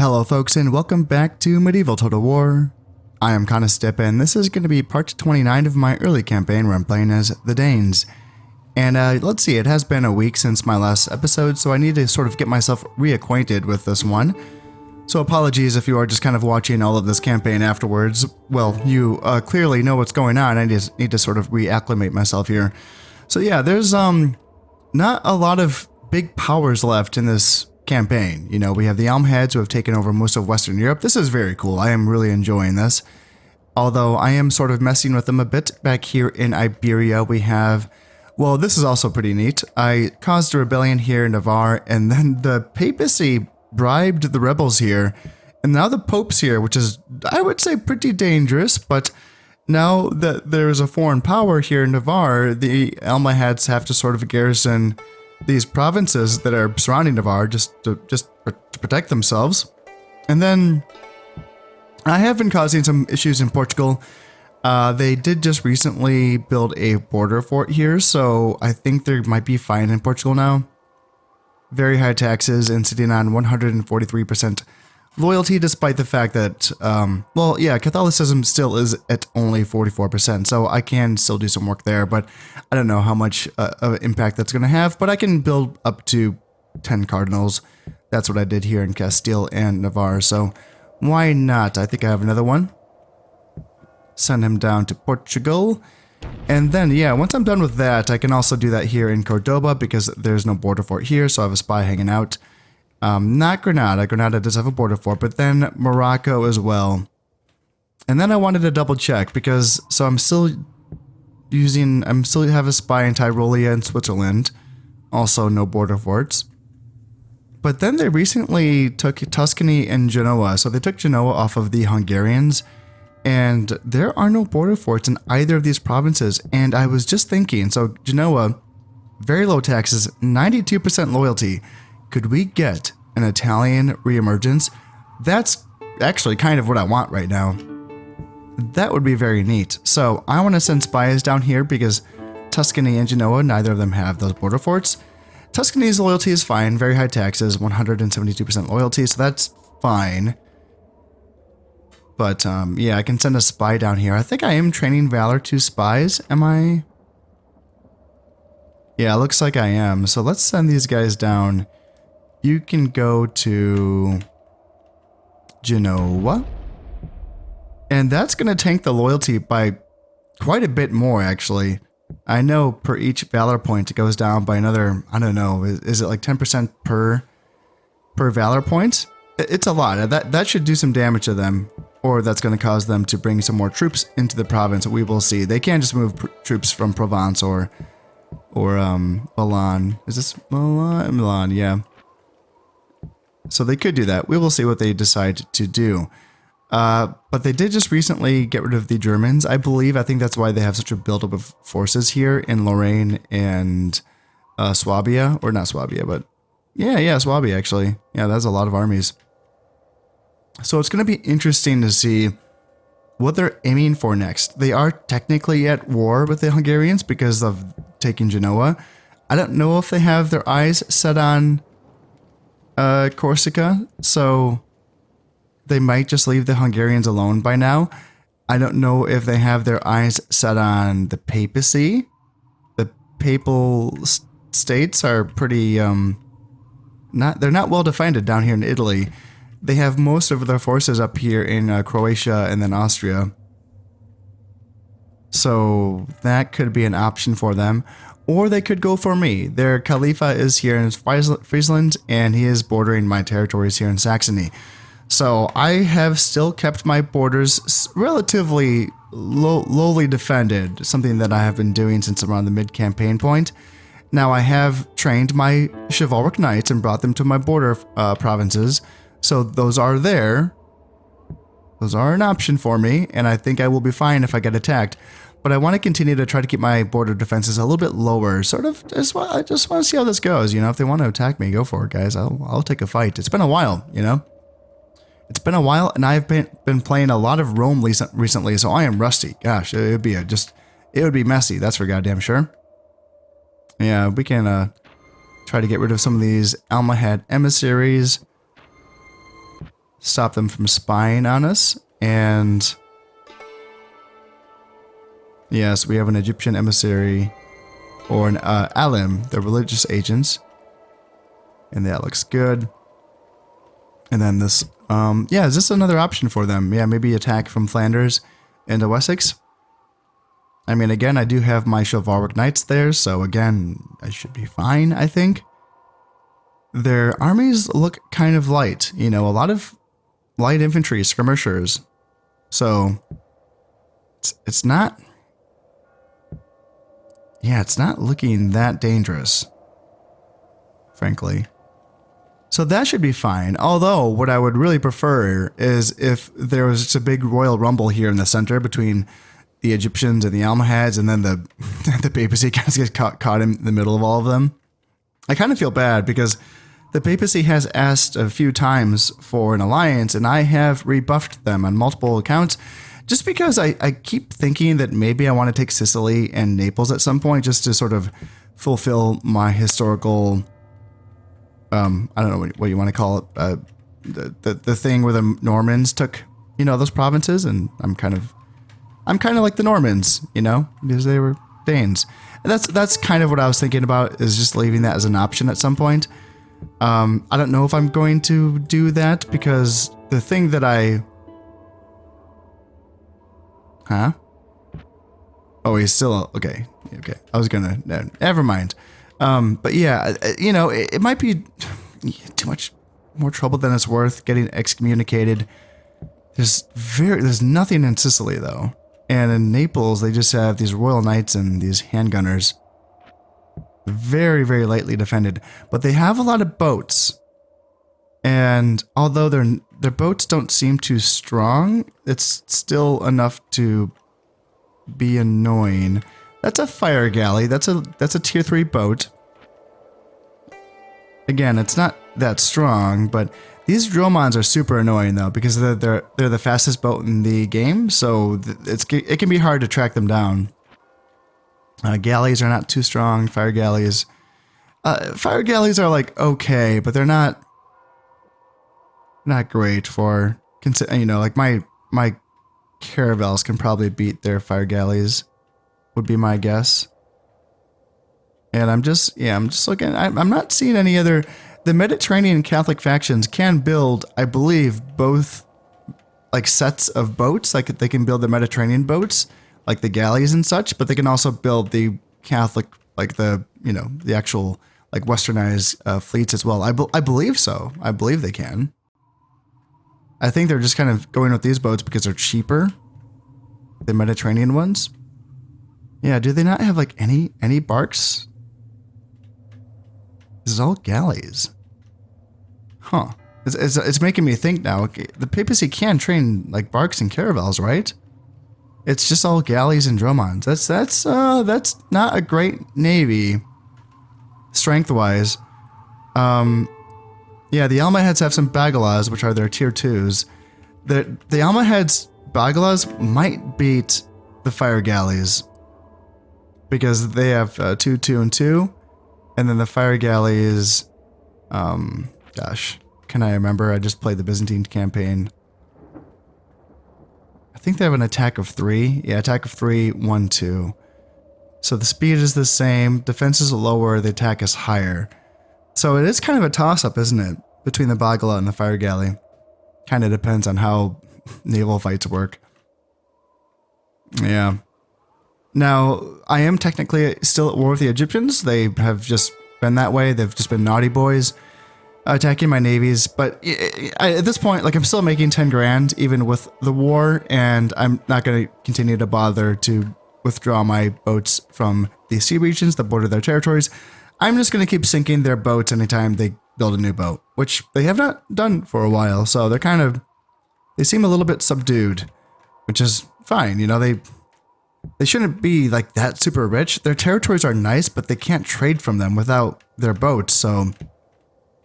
Hello folks and welcome back to Medieval Total War. I am Conostip and this is going to be part 29 of my early campaign where I'm playing as the Danes. And let's see, it has been a week since my last episode, so I need to sort of get myself reacquainted with this one. So apologies if you are just kind of watching all of this campaign afterwards. Well, you clearly know what's going on. I just need to sort of reacclimate myself here. So yeah, there's not a lot of big powers left in this campaign. You know, we have the Almohads who have taken over most of Western Europe. This is very cool. I am really enjoying this. Although I am sort of messing with them a bit. Back here in Iberia we have, well, this is also pretty neat. I caused a rebellion here in Navarre, and then the papacy bribed the rebels here. And now the Pope's here, which is, I would say, pretty dangerous, but now that there's a foreign power here in Navarre, the Almohads have to sort of garrison these provinces that are surrounding Navarre just to protect themselves. And then I have been causing some issues in Portugal. They did just recently build a border fort here, so I think they might be fine in Portugal now. Very high taxes and sitting on 143% loyalty, despite the fact that, well, yeah, Catholicism still is at only 44%, so I can still do some work there, but I don't know how much of an impact that's going to have, but I can build up to 10 cardinals. That's what I did here in Castile and Navarre, so why not? I think I have another one. Send him down to Portugal. And then, yeah, once I'm done with that, I can also do that here in Cordoba because there's no border fort here, so I have a spy hanging out. Not Granada. Granada does have a border fort, but then Morocco as well. And then I wanted to double check because, so I'm still have a spy in Tyrolia and Switzerland. Also no border forts. But then they recently took Tuscany and Genoa. So they took Genoa off of the Hungarians. And there are no border forts in either of these provinces. And I was just thinking, so Genoa, very low taxes, 92% loyalty. Could we get an Italian reemergence? That's actually kind of what I want right now. That would be very neat. So I want to send spies down here because Tuscany and Genoa, neither of them have those border forts. Tuscany's loyalty is fine, very high taxes, 172% loyalty, so that's fine. But yeah, I can send a spy down here. I think I am training Valor 2 spies, am I? Yeah, it looks like I am. So let's send these guys down. You can go to Genoa. And that's going to tank the loyalty by quite a bit more, actually. I know per each Valor point, it goes down by another, I don't know, is it like 10% per Valor point? It's a lot. That should do some damage to them. Or that's going to cause them to bring some more troops into the province. We will see. They can't just move troops from Provence or Milan. Is this Milan? Milan, yeah. So they could do that. We will see what they decide to do. But they did just recently get rid of the Germans, I believe. I think that's why they have such a buildup of forces here in Lorraine and Swabia. Or not Swabia, but yeah, Swabia, actually. Yeah, that's a lot of armies. So it's going to be interesting to see what they're aiming for next. They are technically at war with the Hungarians because of taking Genoa. I don't know if they have their eyes set on Corsica, so they might just leave the Hungarians alone by now. I don't know if they have their eyes set on the papacy. The papal states are pretty, they're not well defended down here in Italy. They have most of their forces up here in Croatia and then Austria. So that could be an option for them. Or they could go for me. Their Khalifa is here in Friesland, and he is bordering my territories here in Saxony. So I have still kept my borders relatively lowly defended, something that I have been doing since around the mid-campaign point. Now I have trained my chivalric knights and brought them to my border provinces. So those are there. Those are an option for me, and I think I will be fine if I get attacked. But I want to continue to try to keep my border defenses a little bit lower. Sort of, I just want to see how this goes. You know, if they want to attack me, go for it, guys. I'll take a fight. It's been a while, you know. It's been a while, and I've been playing a lot of Rome recently, so I am rusty. Gosh, it would be messy. That's for goddamn sure. Yeah, we can try to get rid of some of these Almohad emissaries. stop them from spying on us. And yes, we have an Egyptian emissary or an alim, the religious agents. And that looks good. And then this, yeah, is this another option for them? Yeah, maybe attack from Flanders into Wessex. I mean, again, I do have my chivalric knights there, so again, I should be fine, I think. Their armies look kind of light, you know, a lot of light infantry, skirmishers. So, it's not... Yeah, it's not looking that dangerous, frankly. So that should be fine. Although, what I would really prefer is if there was just a big royal rumble here in the center between the Egyptians and the Almohads, and then the the papacy kind of gets caught in the middle of all of them. I kind of feel bad because the papacy has asked a few times for an alliance, and I have rebuffed them on multiple accounts, just because I keep thinking that maybe I want to take Sicily and Naples at some point, just to sort of fulfill my historical, I don't know what you want to call it, the thing where the Normans took, you know, those provinces, and I'm kind of like the Normans, you know, because they were Danes. And that's kind of what I was thinking about, is just leaving that as an option at some point. I don't know if I'm going to do that, because the thing that Oh, he's still... Okay. I was gonna... No, never mind. But yeah, you know, it might be too much more trouble than it's worth getting excommunicated. There's nothing in Sicily, though. And in Naples, they just have these royal knights and these handgunners. Very, very lightly defended. But they have a lot of boats. And although their boats don't seem too strong, it's still enough to be annoying. That's a fire galley. That's a tier 3 boat. Again, it's not that strong, but these dromons are super annoying though, because they're the fastest boat in the game, so it can be hard to track them down. Galleys are not too strong. Fire galleys are like okay, but they're not great for, you know, like my caravels can probably beat their fire galleys, would be my guess. And I'm just looking. I'm not seeing any other. The Mediterranean Catholic factions can build, I believe, both like sets of boats. Like they can build the Mediterranean boats, like the galleys and such, but they can also build the Catholic, like the, you know, the actual like westernized fleets as well. I believe so. I believe they can. I think they're just kind of going with these boats because they're cheaper, the Mediterranean ones. Yeah, do they not have like any barks? This is all galleys. Huh. It's making me think now. Okay, the papacy can train like barks and caravels, right? It's just all galleys and dromons. That's not a great navy, strength-wise. Yeah, the Almohads have some Bagalas, which are their tier 2s. The Almohads Bagalas might beat the fire galleys, because they have 2, 2, and 2. And then the fire galleys, gosh, can I remember? I just played the Byzantine campaign. I think they have an attack of 3. Yeah, attack of 3, 1, 2. So the speed is the same, defense is lower, the attack is higher. So it is kind of a toss-up, isn't it? Between the Bagala and the fire galley. Kind of depends on how naval fights work. Yeah. Now, I am technically still at war with the Egyptians. They have just been that way. They've just been naughty boys attacking my navies. But at this point, like, I'm still making 10 grand even with the war, and I'm not going to continue to bother to withdraw my boats from the sea regions that border their territories. I'm just going to keep sinking their boats anytime they build a new boat, which they have not done for a while. So they seem a little bit subdued, which is fine. You know, they shouldn't be like that super rich. Their territories are nice, but they can't trade from them without their boats. So,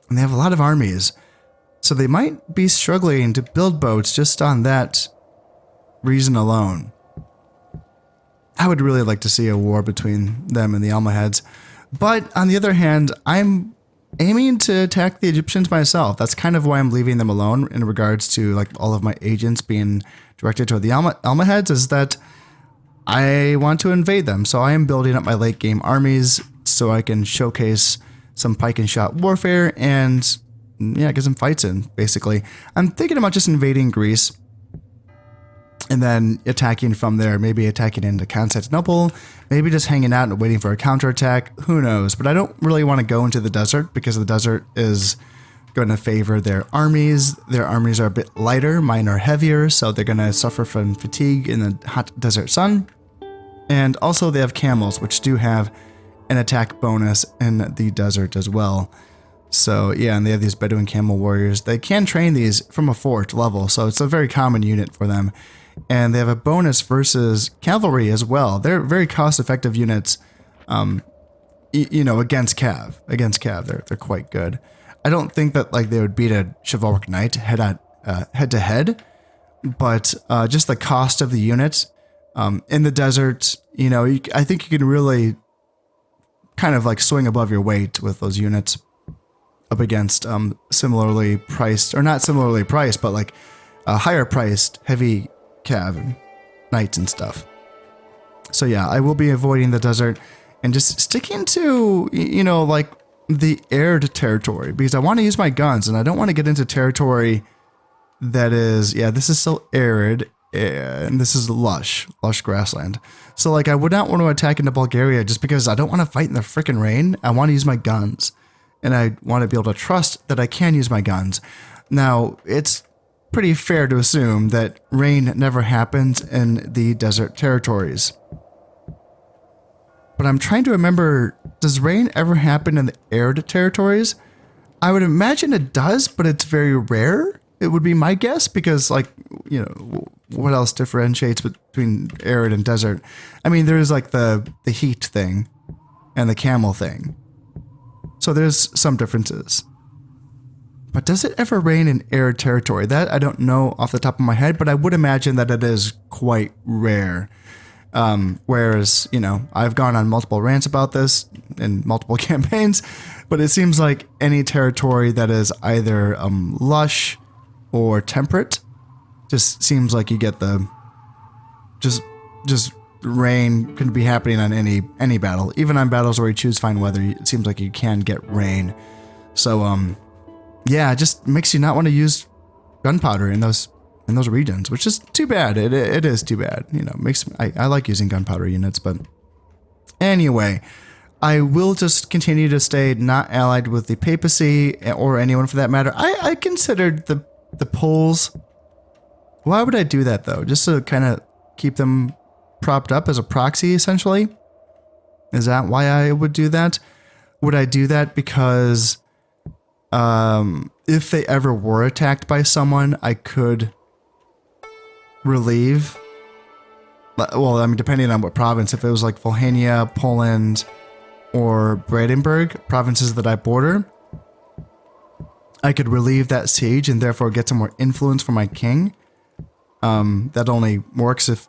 and they have a lot of armies. So they might be struggling to build boats just on that reason alone. I would really like to see a war between them and the Almohads. But on the other hand, I'm aiming to attack the Egyptians myself. That's kind of why I'm leaving them alone in regards to like all of my agents being directed toward the Almohads, is that I want to invade them. So I am building up my late game armies so I can showcase some pike and shot warfare and yeah, get some fights in, basically. I'm thinking about just invading Greece and then attacking from there, maybe attacking into Constantinople, maybe just hanging out and waiting for a counterattack. Who knows? But I don't really want to go into the desert because the desert is going to favor their armies. Their armies are a bit lighter, mine are heavier, so they're going to suffer from fatigue in the hot desert sun. And also they have camels, which do have an attack bonus in the desert as well. So yeah, and they have these Bedouin camel warriors. They can train these from a fort level, so it's a very common unit for them. And they have a bonus versus cavalry as well. They're very cost-effective units, you know, against Cav. Against Cav, they're quite good. I don't think that like they would beat a chivalric knight head to head, but just the cost of the unit in the desert, you know, I think you can really kind of like swing above your weight with those units up against similarly priced, or not similarly priced, but like higher priced heavy Cav knights and stuff. So yeah, I will be avoiding the desert and just sticking to, you know, like the arid territory, because I want to use my guns and I don't want to get into territory that is, yeah, this is so arid and this is lush grassland. So like I would not want to attack into Bulgaria just because I don't want to fight in the freaking rain. I want to use my guns and I want to be able to trust that I can use my guns. Now, it's pretty fair to assume that rain never happens in the desert territories. But I'm trying to remember, does rain ever happen in the arid territories? I would imagine it does, but it's very rare. It would be my guess because, like, you know, what else differentiates between arid and desert? I mean, there's like the heat thing and the camel thing. So there's some differences. But does it ever rain in arid territory? That I don't know off the top of my head, but I would imagine that it is quite rare. Whereas, you know, I've gone on multiple rants about this in multiple campaigns, but it seems like any territory that is either lush or temperate just seems like you get the just rain can be happening on any battle. Even on battles where you choose fine weather, it seems like you can get rain. So yeah, it just makes you not want to use gunpowder in those regions, which is too bad. It is too bad. You know, I like using gunpowder units, but anyway, I will just continue to stay not allied with the papacy or anyone for that matter. I considered the Poles. Why would I do that though? Just to kind of keep them propped up as a proxy, essentially? Is that why I would do that? Would I do that because if they ever were attacked by someone, I could relieve? Well, I mean, depending on what province. If it was like Volhynia, Poland, or Brandenburg, provinces that I border, I could relieve that siege and therefore get some more influence from my king. That only works if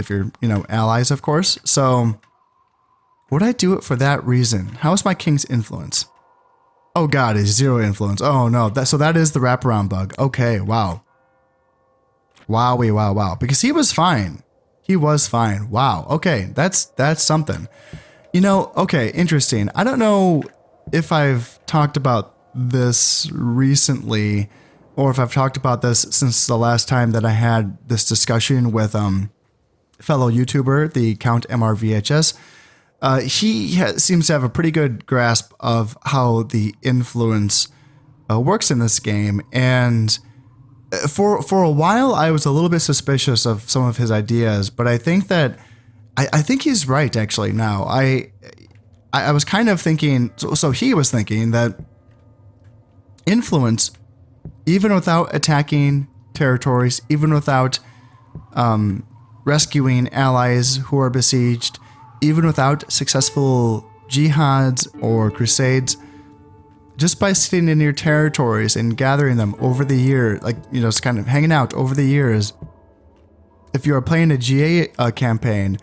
you're, you know, allies, of course. So would I do it for that reason? How is my king's influence? Oh god, it's 0 influence. Oh no, so that is the wraparound bug. Okay, wow. Wowie, wow. Because he was fine. He was fine. Wow. Okay, that's something. You know, okay, interesting. I don't know if I've talked about this recently or if I've talked about this since the last time that I had this discussion with fellow YouTuber, the Count MRVHS. He seems to have a pretty good grasp of how the influence works in this game, and for a while I was a little bit suspicious of some of his ideas, but I think that I think he's right actually. Now I was kind of thinking, so he was thinking that influence, even without attacking territories, even without rescuing allies who are besieged, even without successful jihads or crusades, just by sitting in your territories and gathering them over the year, like, you know, just kind of hanging out over the years. If you are playing a GA campaign,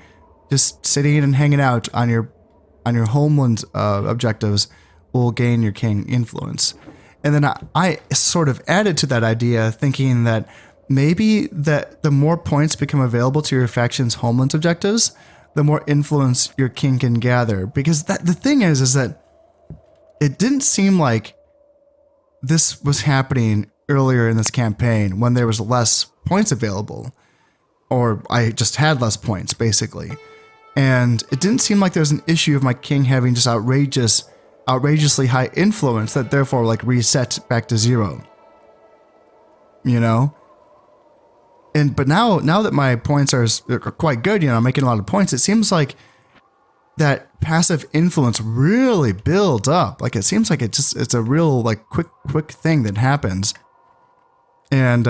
just sitting and hanging out on your homeland objectives will gain your king influence. And then I sort of added to that idea, thinking that maybe that the more points become available to your faction's homeland objectives, the more influence your king can gather. Because the thing is that it didn't seem like this was happening earlier in this campaign when there was less points available, or I just had less points basically. And it didn't seem like there was an issue of my king having just outrageously high influence that therefore like reset back to 0. You know? But now that my points are quite good, you know, I'm making a lot of points, it seems like that passive influence really builds up. Like it seems like it's a real like quick thing that happens. And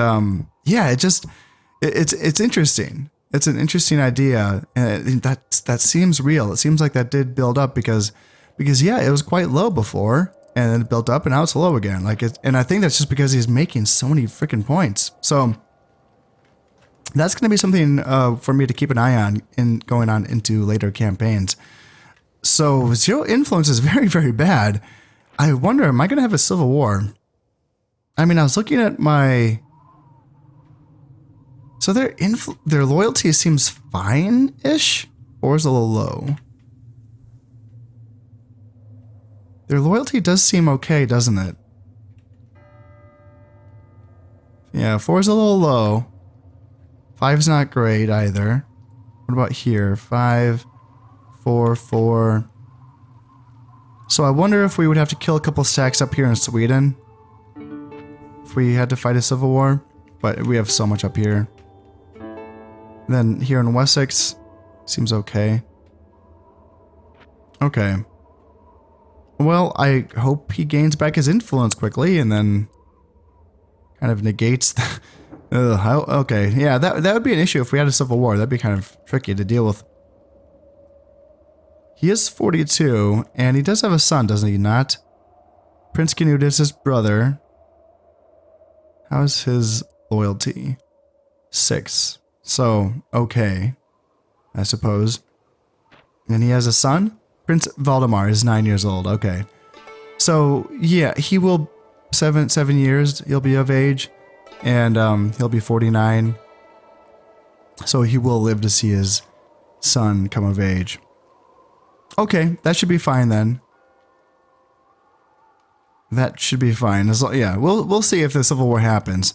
yeah, it's interesting. It's an interesting idea, and that seems real. It seems like that did build up because yeah, it was quite low before, and then it built up, and now it's low again. And I think that's just because he's making so many freaking points. So that's going to be something for me to keep an eye on in going on into later campaigns. So 0 influence is very, very bad. I wonder, am I going to have a civil war? I mean, I was looking at my. So their loyalty seems fine-ish, or is it a little low? Their loyalty does seem okay, doesn't it? Yeah, 4 is a little low. 5's not great either. What about here? 5, 4, 4. So I wonder if we would have to kill a couple stacks up here in Sweden if we had to fight a civil war, but we have so much up here. Then here in Wessex, seems okay. Okay. Well, I hope he gains back his influence quickly and then kind of negates the... okay, yeah, that would be an issue if we had a civil war. That'd be kind of tricky to deal with. He is 42, and he does have a son, doesn't he not? Prince Canute is his brother. How's his loyalty? 6. So, okay, I suppose. And he has a son? Prince Valdemar is 9 years old. Okay. So, yeah, he will... 7 years, he'll be of age. And he'll be 49. So he will live to see his son come of age. Okay, that should be fine then. That should be fine. Yeah, we'll see if the Civil War happens.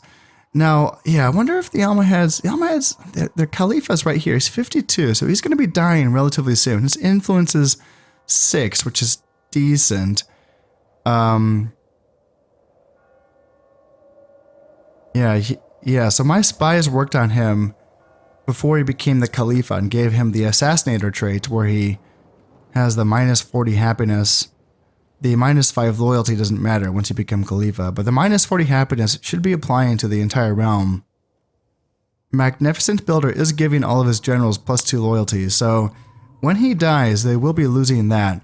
Now, yeah, I wonder if the Almohads, their Caliph's right here. He's 52, so he's going to be dying relatively soon. His influence is 6, which is decent. Yeah, so my spies worked on him before he became the Khalifa and gave him the Assassinator trait where he has the minus 40 happiness. The minus 5 loyalty doesn't matter once you become Khalifa, but the minus 40 happiness should be applying to the entire realm. Magnificent Builder is giving all of his generals plus 2 loyalty, so when he dies, they will be losing that.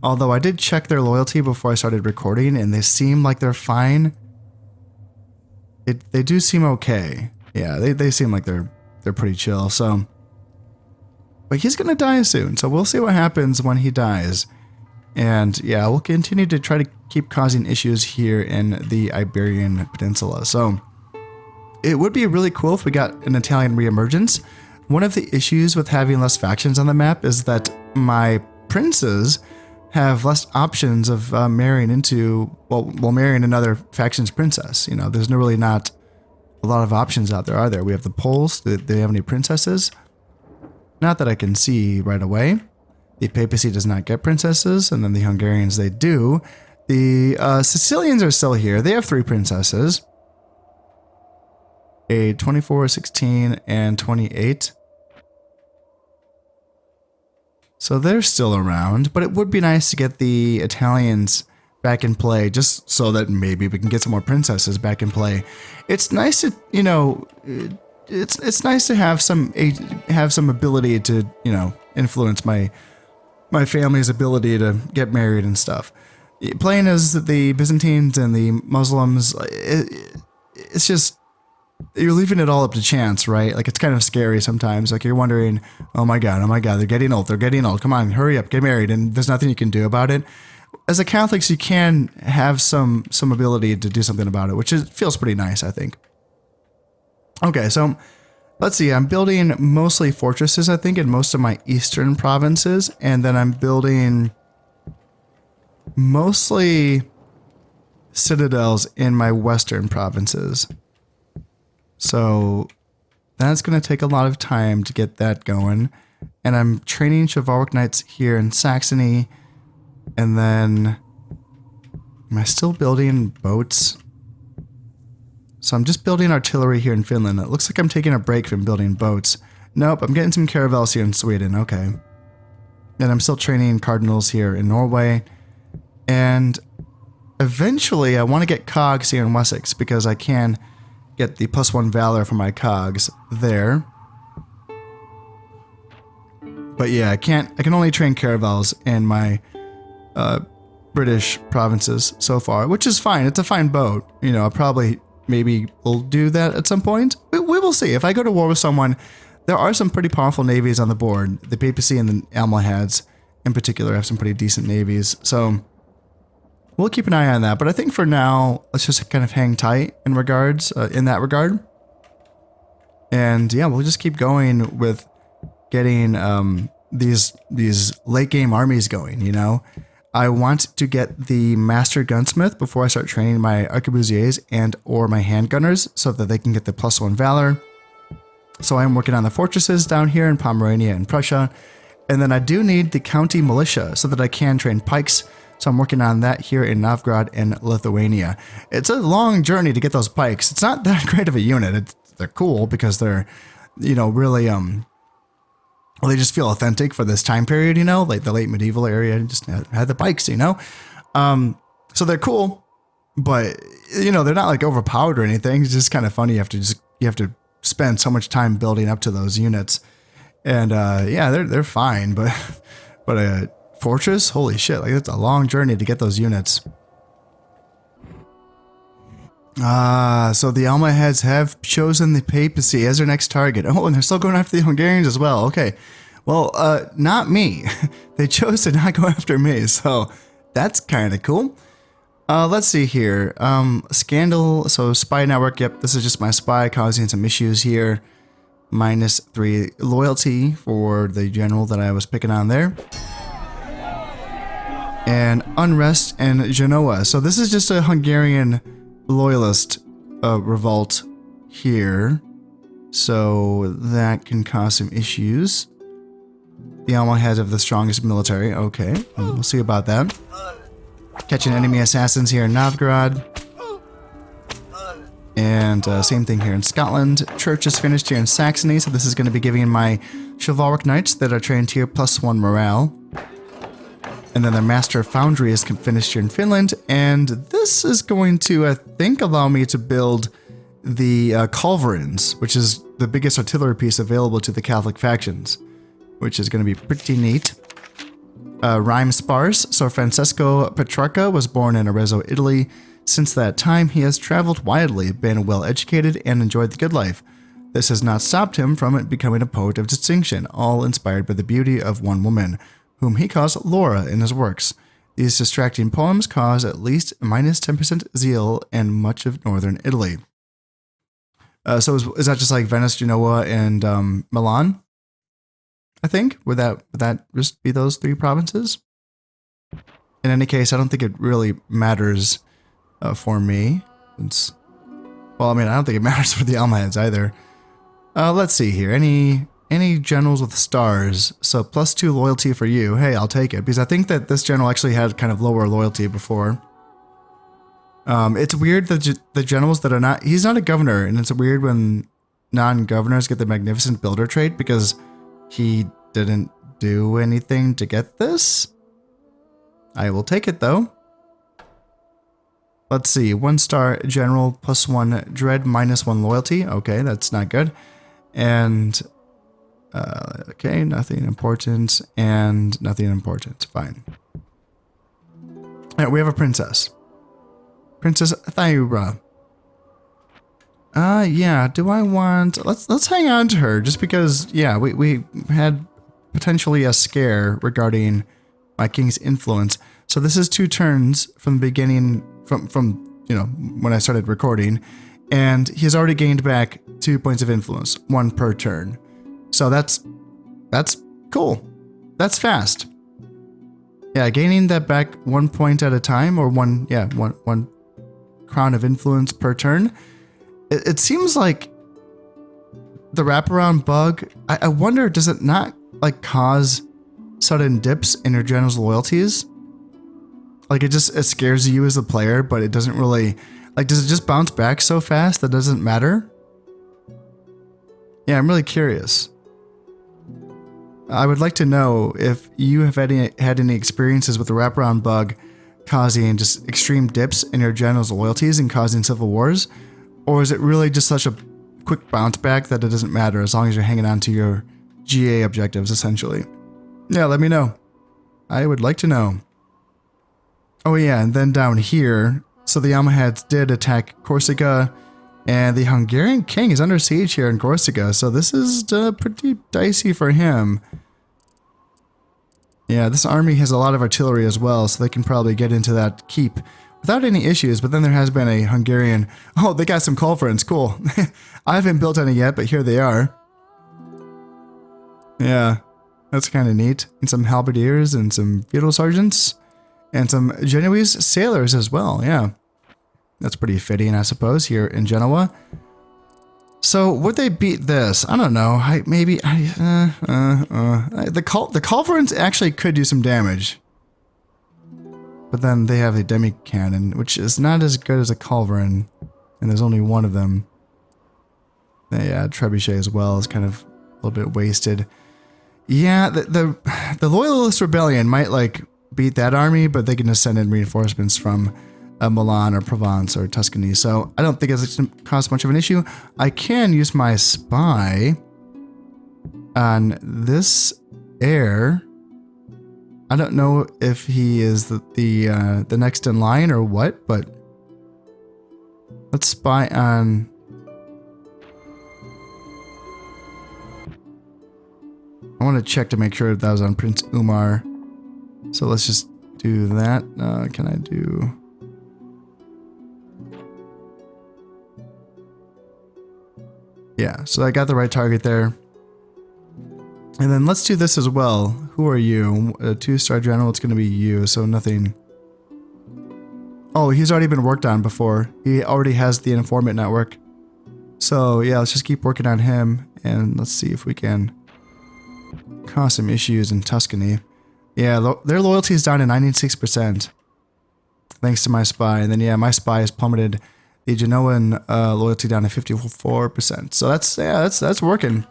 Although I did check their loyalty before I started recording, and they seem like they're fine. They do seem okay. Yeah, they seem like they're pretty chill, so... But he's gonna die soon, so we'll see what happens when he dies. And yeah, we'll continue to try to keep causing issues here in the Iberian Peninsula. So it would be really cool if we got an Italian reemergence. One of the issues with having less factions on the map is that my princes have less options of marrying into, well, marrying another faction's princess. You know, there's really not a lot of options out there, are there? We have the Poles. Do they have any princesses? Not that I can see right away. The papacy does not get princesses, and then the Hungarians, they do. The Sicilians are still here. They have 3 princesses. A 24, 16, and 28. So they're still around, but it would be nice to get the Italians back in play, just so that maybe we can get some more princesses back in play. It's nice to, you know, it's nice to have some ability to, you know, influence my family's ability to get married and stuff. Playing as the Byzantines and the Muslims, it's just, you're leaving it all up to chance, right? Like, it's kind of scary sometimes. Like, you're wondering, oh my god, they're getting old, come on, hurry up, get married, and there's nothing you can do about it. as a Catholic, you can have some ability to do something about it, which feels pretty nice, I think. Okay, so let's see. I'm building mostly fortresses, I think, in most of my eastern provinces, and then I'm building mostly citadels in my western provinces. So that's going to take a lot of time to get that going. And I'm training chivalric knights here in Saxony. And then, am I still building boats? So I'm just building artillery here in Finland. It looks like I'm taking a break from building boats. Nope, I'm getting some caravels here in Sweden. Okay. And I'm still training cardinals here in Norway. And eventually I want to get cogs here in Wessex because I can get the +1 valor for my cogs there. But yeah, I can only train caravels in my British provinces so far, which is fine. It's a fine boat. You know, I probably maybe will do that at some point. We will see. If I go to war with someone, there are some pretty powerful navies on the board. The papacy and the Almohads in particular have some pretty decent navies. So we'll keep an eye on that. But I think for now, let's just kind of hang tight in that regard. And yeah, we'll just keep going with getting these late game armies going, you know. I want to get the master gunsmith before I start training my arquebusiers and or my handgunners so that they can get the +1 valor. So I'm working on the fortresses down here in Pomerania and Prussia. And then I do need the county militia so that I can train pikes. So I'm working on that here in Novgorod and Lithuania. It's a long journey to get those pikes. It's not that great of a unit. They're cool because they're, you know, really well, they just feel authentic for this time period, you know, like the late medieval area just had the pikes, you know. So they're cool, but you know, they're not like overpowered or anything. It's just kind of funny. You have to spend so much time building up to those units. And yeah, they're fine, but a fortress, holy shit, like it's a long journey to get those units. So the Almohads have chosen the papacy as their next target. Oh, and they're still going after the Hungarians as well. Okay. Well, not me. They chose to not go after me, so that's kind of cool. Let's see here. Scandal, so spy network. Yep, this is just my spy causing some issues here. -3 loyalty for the general that I was picking on there. And unrest in Genoa. So this is just a Hungarian loyalist revolt here, so that can cause some issues. The Almohads have the strongest military. Okay, we'll see about that. Catching enemy assassins here in Novgorod. And same thing here in Scotland. Church is finished here in Saxony, so this is going to be giving my chivalric knights that are trained here +1 morale. And then the Master Foundry is finished here in Finland, and this is going to, I think, allow me to build the culverins, which is the biggest artillery piece available to the Catholic factions, which is going to be pretty neat. Rhyme sparse, so Francesco Petrarca was born in Arezzo, Italy. Since that time, he has traveled widely, been well educated, and enjoyed the good life. This has not stopped him from becoming a poet of distinction, all inspired by the beauty of one woman, whom he calls Laura in his works. These distracting poems cause at least -10% zeal in much of northern Italy. So is that just like Venice, Genoa, and Milan? I think would that just be those 3 provinces? In any case, I don't think it really matters for me. Well, I mean, I don't think it matters for the Almohads either. Let's see here. Any generals with stars, so +2 loyalty for you. Hey, I'll take it, because I think that this general actually had kind of lower loyalty before. It's weird that the generals that are not, he's not a governor, and it's weird when non-governors get the magnificent builder trait, because he didn't do anything to get this. I will take it though. Let's see, 1-star general +1 dread -1 loyalty. Okay, that's not good. And okay, nothing important and nothing important. Fine. All right, we have a princess. Princess Thyra. Yeah, do I want... Let's hang on to her, just because, yeah, we had potentially a scare regarding my king's influence. So this is 2 turns from the beginning, from you know, when I started recording, and he's already gained back 2 points of influence, 1 per turn. So that's cool. That's fast. Yeah, gaining that back 1 point at a time, or one crown of influence per turn. It seems like the wraparound bug. I wonder, does it not like cause sudden dips in your general's loyalties? Like it scares you as a player, but it doesn't really, like, does it just bounce back so fast that doesn't matter? Yeah, I'm really curious. I would like to know if you have had any experiences with the wraparound bug causing just extreme dips in your general's loyalties and causing civil wars, or is it really just such a quick bounce back that it doesn't matter as long as you're hanging on to your GA objectives, essentially? Yeah, let me know. I would like to know. Oh yeah, and then down here, so the Almohads did attack Corsica, and the Hungarian king is under siege here in Corsica, so this is pretty dicey for him. Yeah, this army has a lot of artillery as well, so they can probably get into that keep without any issues, but then there has been a Hungarian... Oh, they got some culverins, cool. I haven't built any yet, but here they are. Yeah, that's kind of neat. And some halberdiers and some feudal sergeants. And some Genoese sailors as well, yeah. That's pretty fitting, I suppose, here in Genoa. So, would they beat this? I don't know. The culverins actually could do some damage. But then they have a demi-cannon, which is not as good as a culverin. And there's only 1 of them. Yeah, trebuchet as well is kind of a little bit wasted. Yeah, the Loyalist Rebellion might, like, beat that army, but they can just send in reinforcements from Milan or Provence or Tuscany, so I don't think it's going to cause much of an issue. I can use my spy on this heir. I don't know if he is the next in line or what, but let's spy on... I want to check to make sure that was on Prince Umar. So let's just do that. Can I do... Yeah, so I got the right target there. And then let's do this as well. Who are you? A 2-star general, it's going to be you, so nothing... Oh, he's already been worked on before. He already has the informant network. So yeah, let's just keep working on him, and let's see if we can cause some issues in Tuscany. Yeah, their loyalty is down to 96%. Thanks to my spy. And then, yeah, my spy has plummeted the Genoan loyalty down to 54%. So that's working.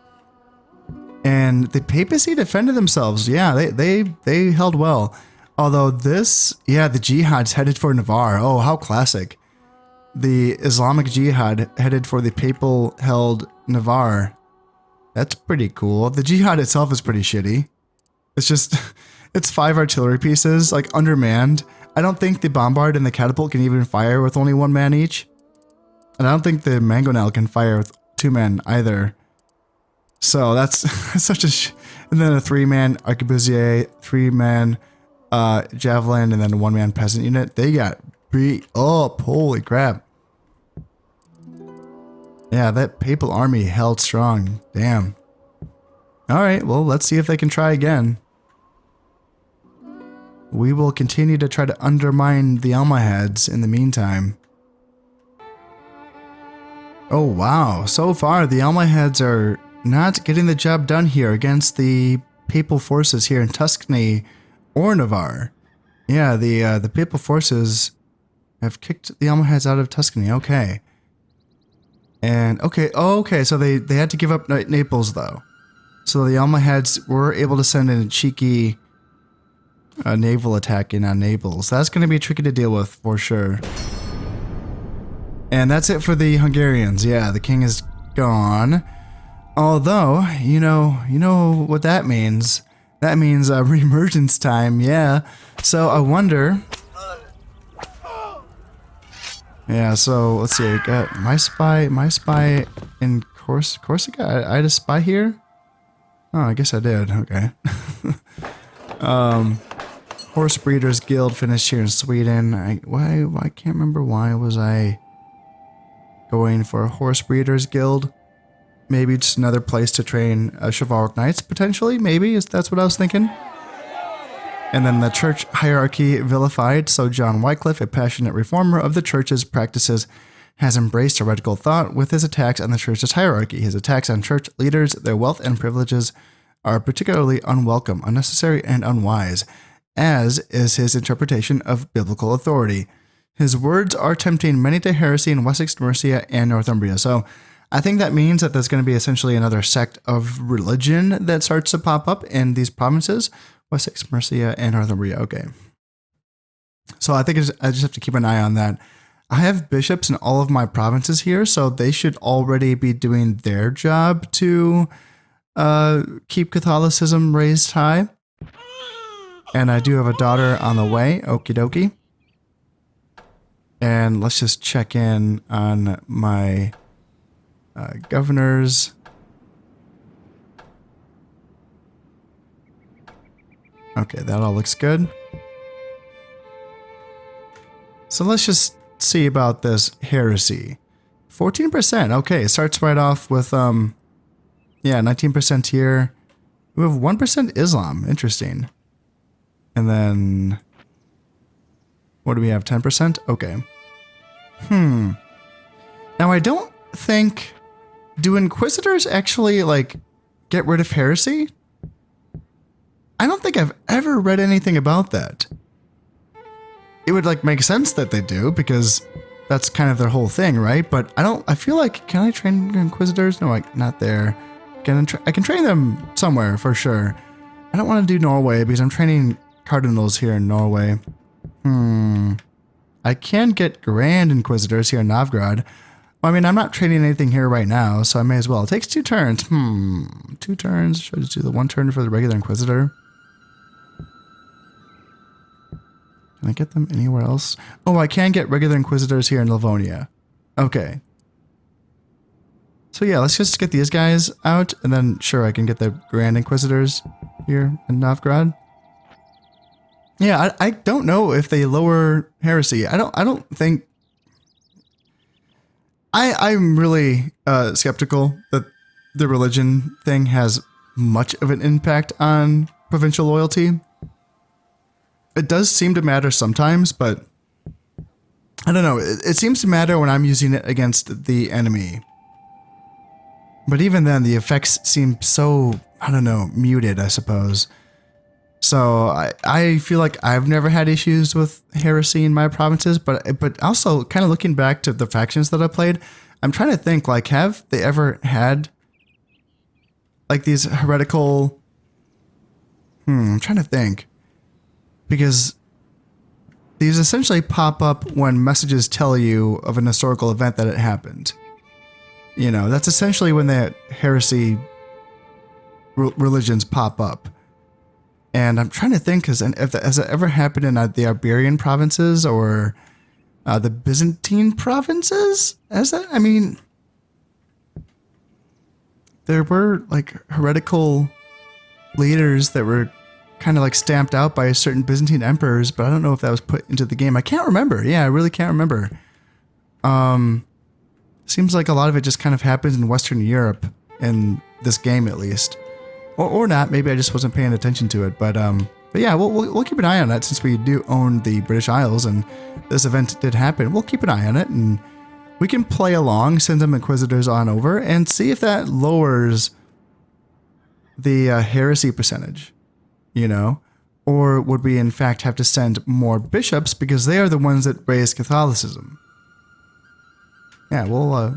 And the papacy defended themselves. Yeah, they held well. Although this, yeah, the jihad's headed for Navarre. Oh, how classic. The Islamic Jihad headed for the papal-held Navarre. That's pretty cool. The jihad itself is pretty shitty. It's just... It's 5 artillery pieces, like, undermanned. I don't think the bombard and the catapult can even fire with only 1 man each. And I don't think the mangonel can fire with 2 men either. So that's such a... And then a 3-man arquebusier, 3-man javelin, and then a 1-man peasant unit. They got beat up. Holy crap. Yeah, that papal army held strong. Damn. Alright, well, let's see if they can try again. We will continue to try to undermine the Almohads in the meantime. Oh wow, so far the Almohads are not getting the job done here against the papal forces here in Tuscany or Navarre. Yeah, the papal forces have kicked the Almohads out of Tuscany, okay. And, okay, so they had to give up Naples though. So the Almohads were able to send in a cheeky... naval attack in on Naples. That's going to be tricky to deal with for sure. And that's it for the Hungarians. Yeah, the king is gone. Although, you know what that means. That means reemergence time, yeah. So I wonder... Yeah, so let's see. I got my spy in Corsica. I had a spy here? Oh, I guess I did. Okay. Horse Breeders Guild finished here in Sweden. I can't remember why was I going for a Horse Breeders Guild. Maybe just another place to train chivalric knights, potentially. Maybe that's what I was thinking. And then the church hierarchy vilified. So John Wycliffe, a passionate reformer of the church's practices, has embraced heretical thought with his attacks on the church's hierarchy. His attacks on church leaders, their wealth and privileges, are particularly unwelcome, unnecessary, and unwise, as is his interpretation of biblical authority. His words are tempting many to heresy in Wessex, Mercia, and Northumbria. So I think that means that there's going to be essentially another sect of religion that starts to pop up in these provinces. Wessex, Mercia, and Northumbria. Okay. So I think I just have to keep an eye on that. I have bishops in all of my provinces here, so they should already be doing their job to keep Catholicism raised high. And I do have a daughter on the way. Okie dokie. And let's just check in on my governors. Okay, that all looks good. So let's just see about this heresy. 14%. Okay, it starts right off with yeah, 19% here. We have 1% Islam. Interesting. And then what do we have? 10%? Okay. Now I don't think, do inquisitors actually like get rid of heresy? I don't think I've ever read anything about that. It would like make sense that they do because that's kind of their whole thing, right? But I feel like, can I train inquisitors? No, like not there. I can train them somewhere for sure. I don't want to do Norway because I'm training cardinals here in Norway. I can get Grand Inquisitors here in Novgorod. Well, I mean, I'm not training anything here right now, so I may as well. It takes 2 turns. 2 turns. Should I just do the 1 turn for the regular Inquisitor? Can I get them anywhere else? Oh, I can get regular Inquisitors here in Livonia. Okay. So yeah, let's just get these guys out, and then sure, I can get the Grand Inquisitors here in Novgorod. Yeah, I don't know if they lower heresy. I don't think. I'm really skeptical that the religion thing has much of an impact on provincial loyalty. It does seem to matter sometimes, but I don't know. It seems to matter when I'm using it against the enemy. But even then, the effects seem so, I don't know, muted, I suppose. So I feel like I've never had issues with heresy in my provinces, but also kind of looking back to the factions that I played, I'm trying to think, like, have they ever had like these heretical... I'm trying to think. Because these essentially pop up when messages tell you of an historical event that it happened. You know, that's essentially when the heresy religions pop up. And I'm trying to think, has it ever happened in the Iberian provinces or the Byzantine provinces? Has that? I mean, there were like heretical leaders that were kind of like stamped out by certain Byzantine emperors, but I don't know if that was put into the game. I can't remember. Yeah, I really can't remember. Seems like a lot of it just kind of happens in Western Europe in this game, at least. Or not. Maybe I just wasn't paying attention to it. But yeah, we'll keep an eye on that since we do own the British Isles and this event did happen. We'll keep an eye on it and we can play along, send some Inquisitors on over and see if that lowers the heresy percentage, you know? Or would we in fact have to send more bishops because they are the ones that raise Catholicism? Yeah,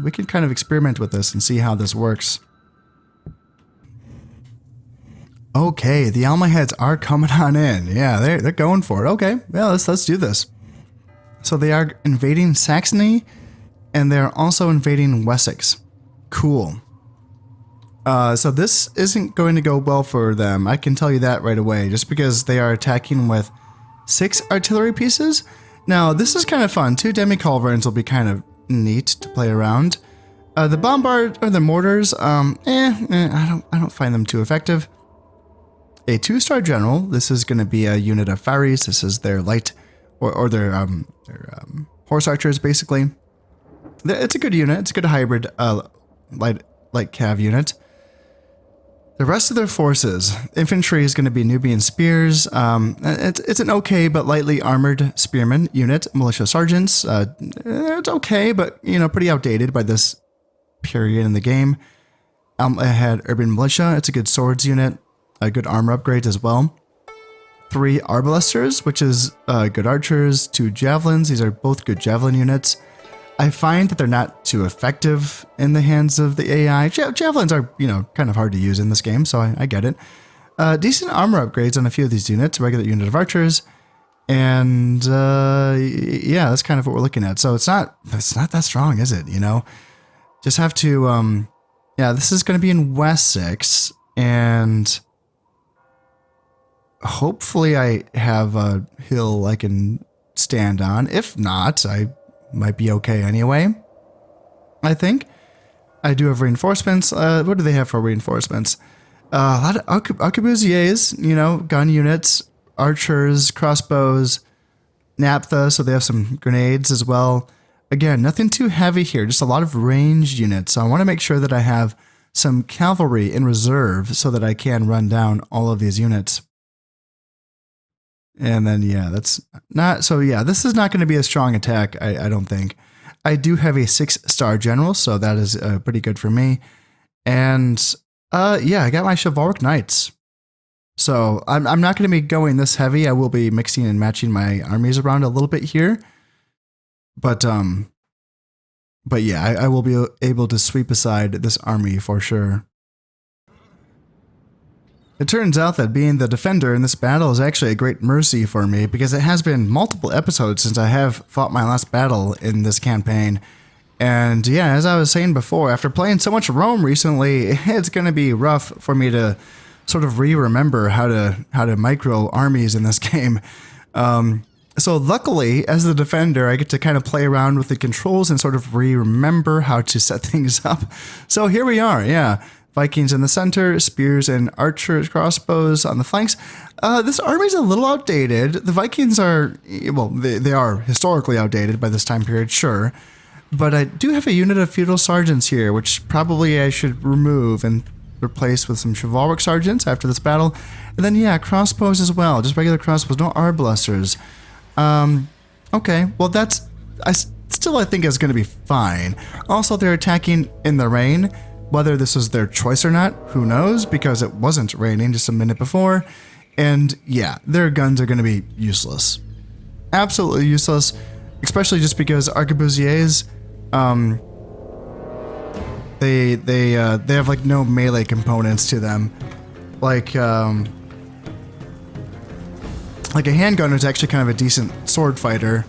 we can kind of experiment with this and see how this works. Okay, the Almohads are coming on in. Yeah, they're going for it. Okay, yeah, let's do this. So they are invading Saxony, and they're also invading Wessex. Cool. So this isn't going to go well for them. I can tell you that right away, just because they are attacking with 6 artillery pieces. Now, this is kind of fun. 2 demi-culverins will be kind of neat to play around. The bombard or the mortars, I don't find them too effective. a 2-star general. This is going to be a unit of Faries. This is their light or their horse archers, basically. It's a good unit. It's a good hybrid light cav unit. The rest of their forces, infantry is going to be Nubian spears. It's an okay but lightly armored spearman unit. Militia sergeants, it's okay, but pretty outdated by this period in the game. I had urban militia. It's a good swords unit, good armor upgrades as well. 3 arbalesters, which is good archers. 2 javelins. These are both good javelin units. I find that they're not too effective in the hands of the AI. Javelins are, kind of hard to use in this game, so I get it. Decent armor upgrades on a few of these units, a regular unit of archers, and yeah, that's kind of what we're looking at. So it's not that strong, is it? Just have to, yeah, this is going to be in Wessex, and hopefully I have a hill I can stand on. If not, I might be okay anyway, I think. I do have reinforcements. What do they have for reinforcements? A lot of arquebusiers, gun units, archers, crossbows, naphtha, so they have some grenades as well. Again, nothing too heavy here, just a lot of ranged units. So I want to make sure that I have some cavalry in reserve so that I can run down all of these units. And then, yeah, that's not, so yeah, this is not going to be a strong attack, I don't think. I do have a 6-star general, so that is pretty good for me. And, yeah, I got my chivalric knights. So I'm not going to be going this heavy. I will be mixing and matching my armies around a little bit here. But yeah, I will be able to sweep aside this army for sure. It turns out that being the defender in this battle is actually a great mercy for me, because it has been multiple episodes since I have fought my last battle in this campaign. And yeah, as I was saying before, after playing so much Rome recently, it's going to be rough for me to sort of remember how to micro armies in this game. So luckily, as the defender, I get to kind of play around with the controls and sort of remember how to set things up. So here we are, yeah. Vikings in the center, spears and archers, crossbows on the flanks. This army's a little outdated. The Vikings are, well, they are historically outdated by this time period, sure. But I do have a unit of feudal sergeants here, which probably I should remove and replace with some chivalric sergeants after this battle. And then, yeah, crossbows as well, just regular crossbows, no arbalesters. Okay, well that's, I think is going to be fine. Also, they're attacking in the rain. Whether this was their choice or not, who knows, because it wasn't raining just a minute before. And yeah, their guns are going to be useless. Absolutely useless, especially just because arquebusiers, they have like no melee components to them. Like a handgun is actually kind of a decent sword fighter.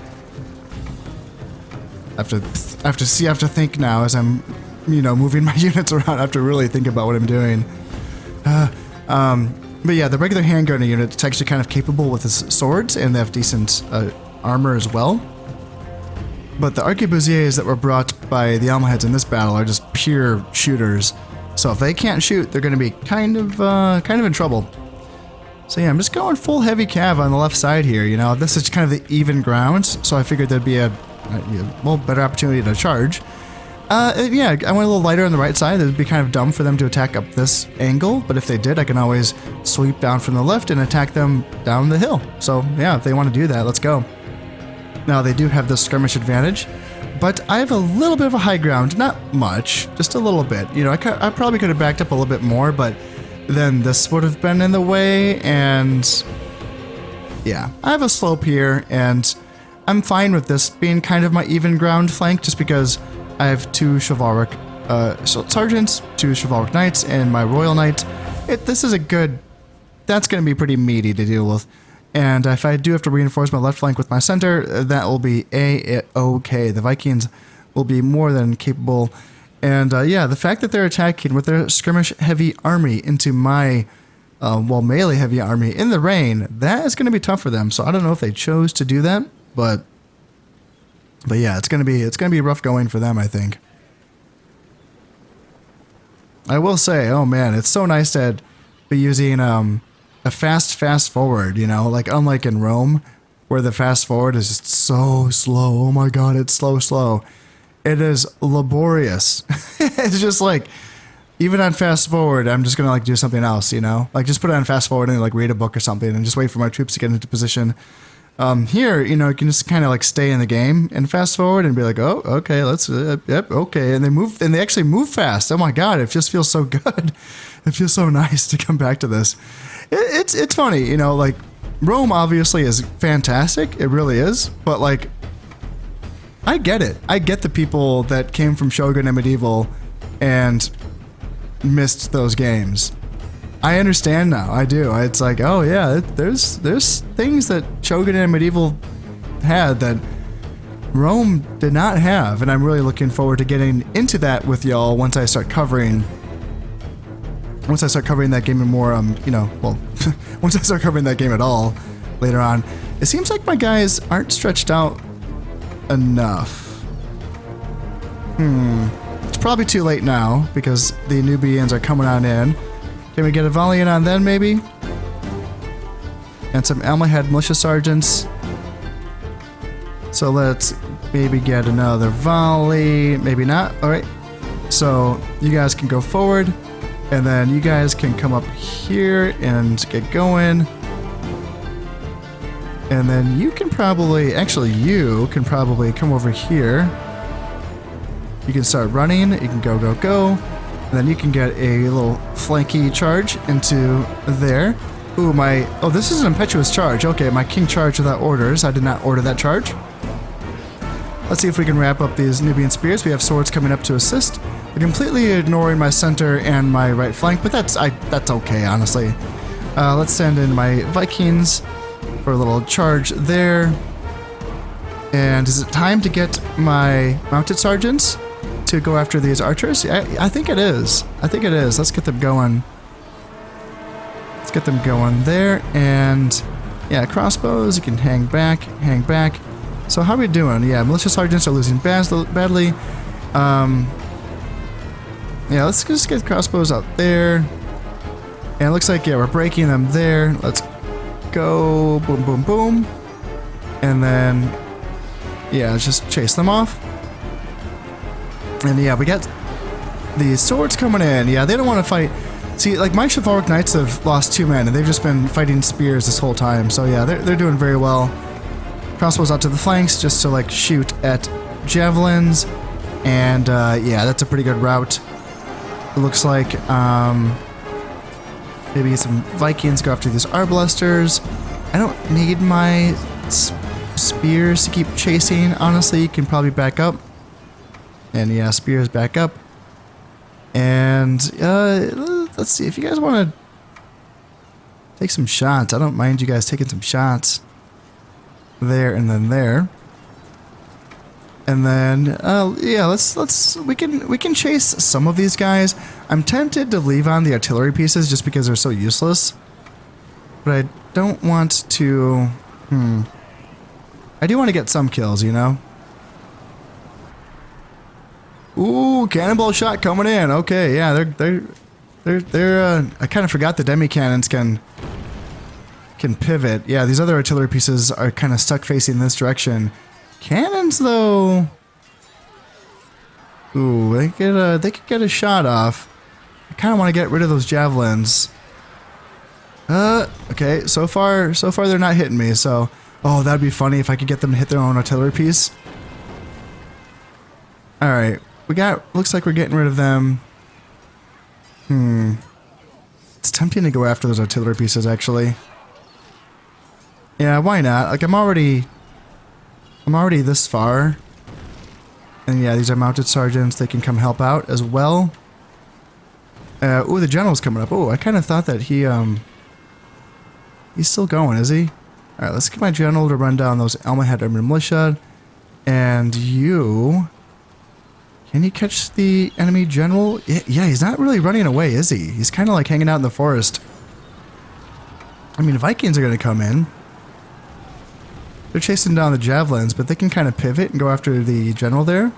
I have to think now as I'm moving my units around. I have to really think about what I'm doing. But yeah, the regular handgun unit is actually kind of capable with its swords, and they have decent armor as well. But the arquebusiers that were brought by the Almohads in this battle are just pure shooters. So if they can't shoot, they're going to be kind of in trouble. So yeah, I'm just going full heavy cav on the left side here. This is kind of the even ground, so I figured there'd be a better opportunity to charge. Yeah, I went a little lighter on the right side. It would be kind of dumb for them to attack up this angle, but if they did, I can always sweep down from the left and attack them down the hill. So yeah, if they want to do that, let's go. Now, they do have the skirmish advantage, but I have a little bit of a high ground. Not much, just a little bit. I probably could have backed up a little bit more, but then this would have been in the way, and yeah, I have a slope here, and I'm fine with this being kind of my even ground flank, just because I have 2 chivalric sergeants, 2 chivalric knights, and my royal knight. This is a good, that's going to be pretty meaty to deal with. And if I do have to reinforce my left flank with my center, that will be okay. The Vikings will be more than capable. And yeah, the fact that they're attacking with their skirmish-heavy army into my, melee-heavy army in the rain, that is going to be tough for them. So I don't know if they chose to do that, but yeah, it's gonna be rough going for them, I think. I will say, oh man, it's so nice to be using a fast forward, you know, like unlike in Rome, where the fast forward is just so slow. Oh my god, it's slow. It is laborious. It's just like, even on fast forward, I'm just gonna like do something else, you know, like just put it on fast forward and like read a book or something and just wait for my troops to get into position. Here, you know, you can just kind of like stay in the game and fast forward and be like, oh, okay, let's, yep, okay. And they actually move fast. Oh my God, it just feels so good. It feels so nice to come back to this. It's funny, you know, like Rome obviously is fantastic. It really is. But like, I get it. I get the people that came from Shogun and Medieval and missed those games. I understand now. I do. It's like, oh yeah, there's things that Shogun and Medieval had that Rome did not have, and I'm really looking forward to getting into that with y'all once I start covering that game in more, you know, well, once I start covering that game at all later on. It seems like my guys aren't stretched out enough. It's probably too late now because the Nubians are coming on in. Can we get a volley in on them, maybe? And some Almohad militia sergeants. So let's maybe get another volley. Maybe not. Alright. So you guys can go forward. And then you guys can come up here and get going. And then you can probably... Actually, you can probably come over here. You can start running. You can go. And then you can get a little flanky charge into there. Ooh, oh, this is an impetuous charge. Okay, my king charged without orders. I did not order that charge. Let's see if we can wrap up these Nubian spears. We have swords coming up to assist. We're completely ignoring my center and my right flank, but that's okay, honestly. Let's send in my Vikings for a little charge there. And is it time to get my mounted sergeants to go after these archers? I think it is. Let's get them going. Let's get them going there. And yeah, crossbows, you can hang back. So how are we doing? Yeah, militia sergeants are losing badly. Yeah, let's just get crossbows out there. And it looks like, yeah, we're breaking them there. Let's go. Boom. And then, yeah, let's just chase them off. And yeah, we got the swords coming in. Yeah, they don't want to fight. See, like my chivalric knights have lost 2 men, and they've just been fighting spears this whole time. So yeah, they're doing very well. Crossbows out to the flanks just to like shoot at javelins. And yeah, that's a pretty good route. It looks like maybe some Vikings go after these arbalesters. I don't need my spears to keep chasing. Honestly, you can probably back up. And yeah, spears back up. And let's see, if you guys want to take some shots, I don't mind you guys taking some shots. There and then there. And then yeah, we can chase some of these guys. I'm tempted to leave on the artillery pieces just because they're so useless. But I don't want to I do want to get some kills, you know? Ooh, cannonball shot coming in. Okay, yeah, they're I kind of forgot the demi cannons can pivot. Yeah, these other artillery pieces are kind of stuck facing this direction. Cannons though. Ooh, they could get a shot off. I kind of want to get rid of those javelins. Okay, so far they're not hitting me, so oh, that'd be funny if I could get them to hit their own artillery piece. All right. Looks like we're getting rid of them. It's tempting to go after those artillery pieces, actually. Yeah, why not? Like, I'm already this far. And yeah, these are mounted sergeants. They can come help out as well. Ooh, the general's coming up. Oh, I kind of thought that he's still going, is he? All right, let's get my general to run down those Almohad armored militia. And you... Can you catch the enemy general? Yeah, he's not really running away, is he? He's kind of like hanging out in the forest. I mean, Vikings are going to come in. They're chasing down the javelins, but they can kind of pivot and go after the general there.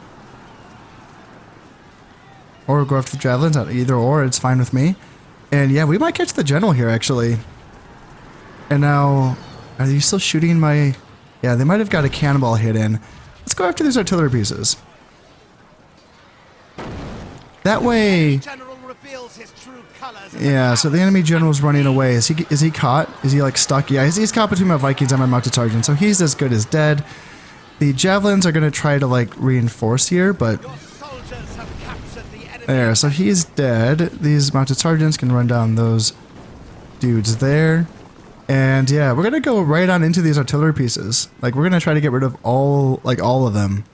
Or go after the javelins. Either or, it's fine with me. And yeah, we might catch the general here, actually. And now, are you still shooting my... Yeah, they might have got a cannonball hit in. Let's go after these artillery pieces. That way... Yeah, so the enemy general's running away. Is he caught? Is he like stuck? Yeah, he's caught between my Vikings and my mounted sergeant, so he's as good as dead. The javelins are going to try to like reinforce here, but... There, so he's dead. These mounted sergeants can run down those dudes there. And yeah, we're going to go right on into these artillery pieces. Like, we're going to try to get rid of all of them.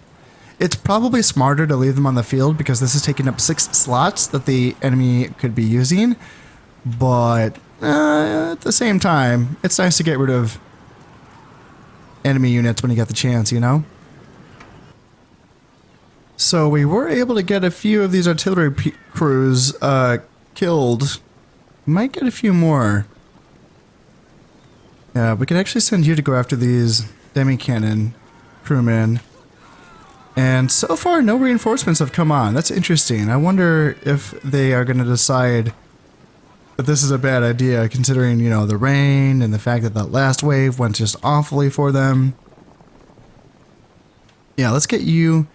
It's probably smarter to leave them on the field because this is taking up 6 slots that the enemy could be using. But at the same time, it's nice to get rid of enemy units when you get the chance, you know? So we were able to get a few of these artillery crews killed. Might get a few more. Yeah, we could actually send you to go after these demi-cannon crewmen. And so far, no reinforcements have come on. That's interesting. I wonder if they are going to decide that this is a bad idea, considering, you know, the rain and the fact that that last wave went just awfully for them. Yeah, let's get you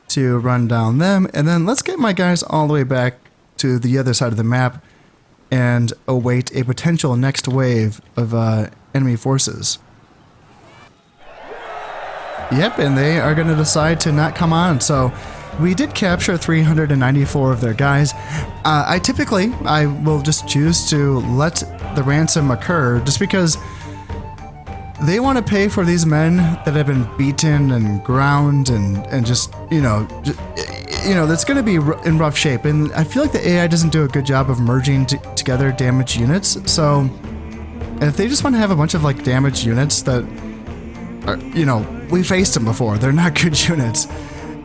to run down them, and then let's get my guys all the way back to the other side of the map and await a potential next wave of enemy forces. Yep, and they are going to decide to not come on. So we did capture 394 of their guys. I will just choose to let the ransom occur just because they want to pay for these men that have been beaten and ground and just, that's going to be in rough shape. And I feel like the AI doesn't do a good job of merging together damaged units. So if they just want to have a bunch of like damaged units that are, we faced them before. They're not good units.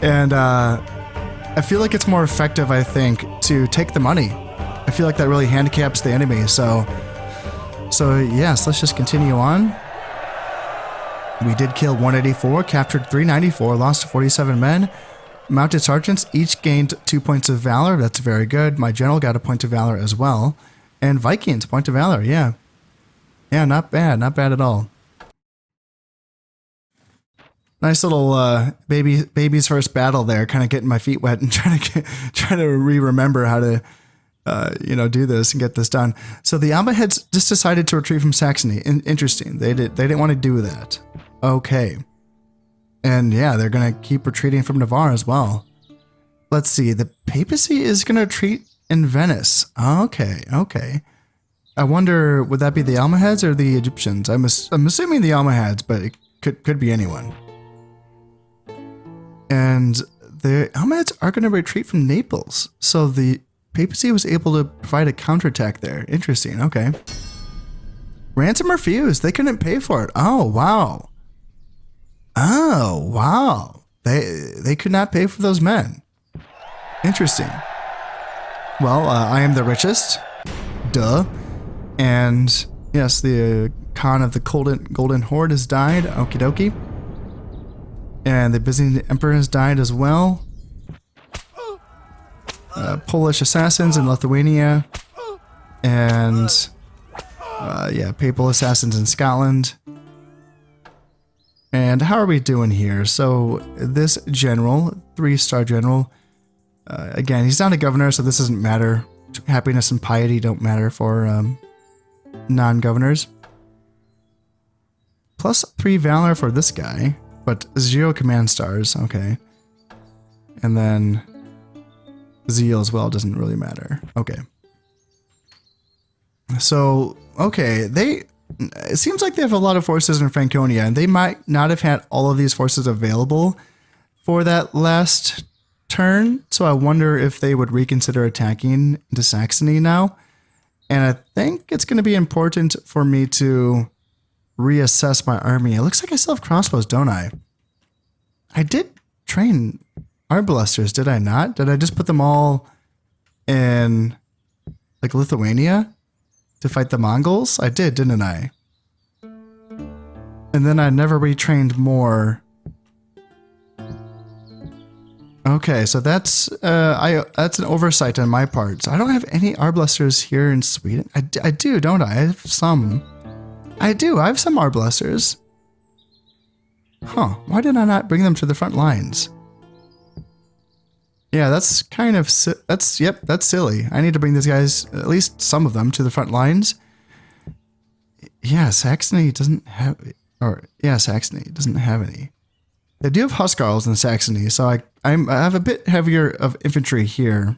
And I feel like it's more effective, I think, to take the money. I feel like that really handicaps the enemy. So yes, let's just continue on. We did kill 184, captured 394, lost 47 men. Mounted sergeants each gained 2 points of valor. That's very good. My general got a point of valor as well. And Vikings, point of valor, yeah. Yeah, not bad. Not bad at all. Nice little baby's first battle there, kind of getting my feet wet and trying to remember how to do this and get this done. So the Almohads just decided to retreat from Saxony. Interesting. They didn't want to do that. Okay. And yeah, they're going to keep retreating from Navarre as well. Let's see. The papacy is going to retreat in Venice. Okay. I wonder, would that be the Almohads or the Egyptians? I'm assuming the Almohads, but it could be anyone. And the Almohads are going to retreat from Naples. So the papacy was able to provide a counterattack there. Interesting. Okay. Ransom refused. They couldn't pay for it. Oh, wow. They could not pay for those men. Interesting. Well, I am the richest. Duh. And yes, the Khan of the Golden Horde has died. Okie dokie. And the Byzantine Emperor has died as well. Polish assassins in Lithuania. And papal assassins in Scotland. And how are we doing here? So this general, 3-star general, again, he's not a governor, so this doesn't matter. Happiness and piety don't matter for non-governors. +3 valor for this guy, but 0 command stars, okay. And then zeal as well doesn't really matter. Okay. So, okay, it seems like they have a lot of forces in Franconia, and they might not have had all of these forces available for that last turn. So I wonder if they would reconsider attacking into Saxony now. And I think it's going to be important for me to reassess my army. It looks like I still have crossbows, don't I? I did train arbalesters, did I not? Did I just put them all in like Lithuania to fight the Mongols? I did, didn't I? And then I never retrained more. Okay, so that's an oversight on my part. So I don't have any arbalesters here in Sweden. I do, don't I? I have some. I do. I have some Arblasters. Huh. Why did I not bring them to the front lines? Yeah, that's kind of... that's silly. I need to bring these guys, at least some of them, to the front lines. Yeah, Saxony doesn't have... Saxony doesn't have any. They do have Huskarls in Saxony, so I have a bit heavier of infantry here.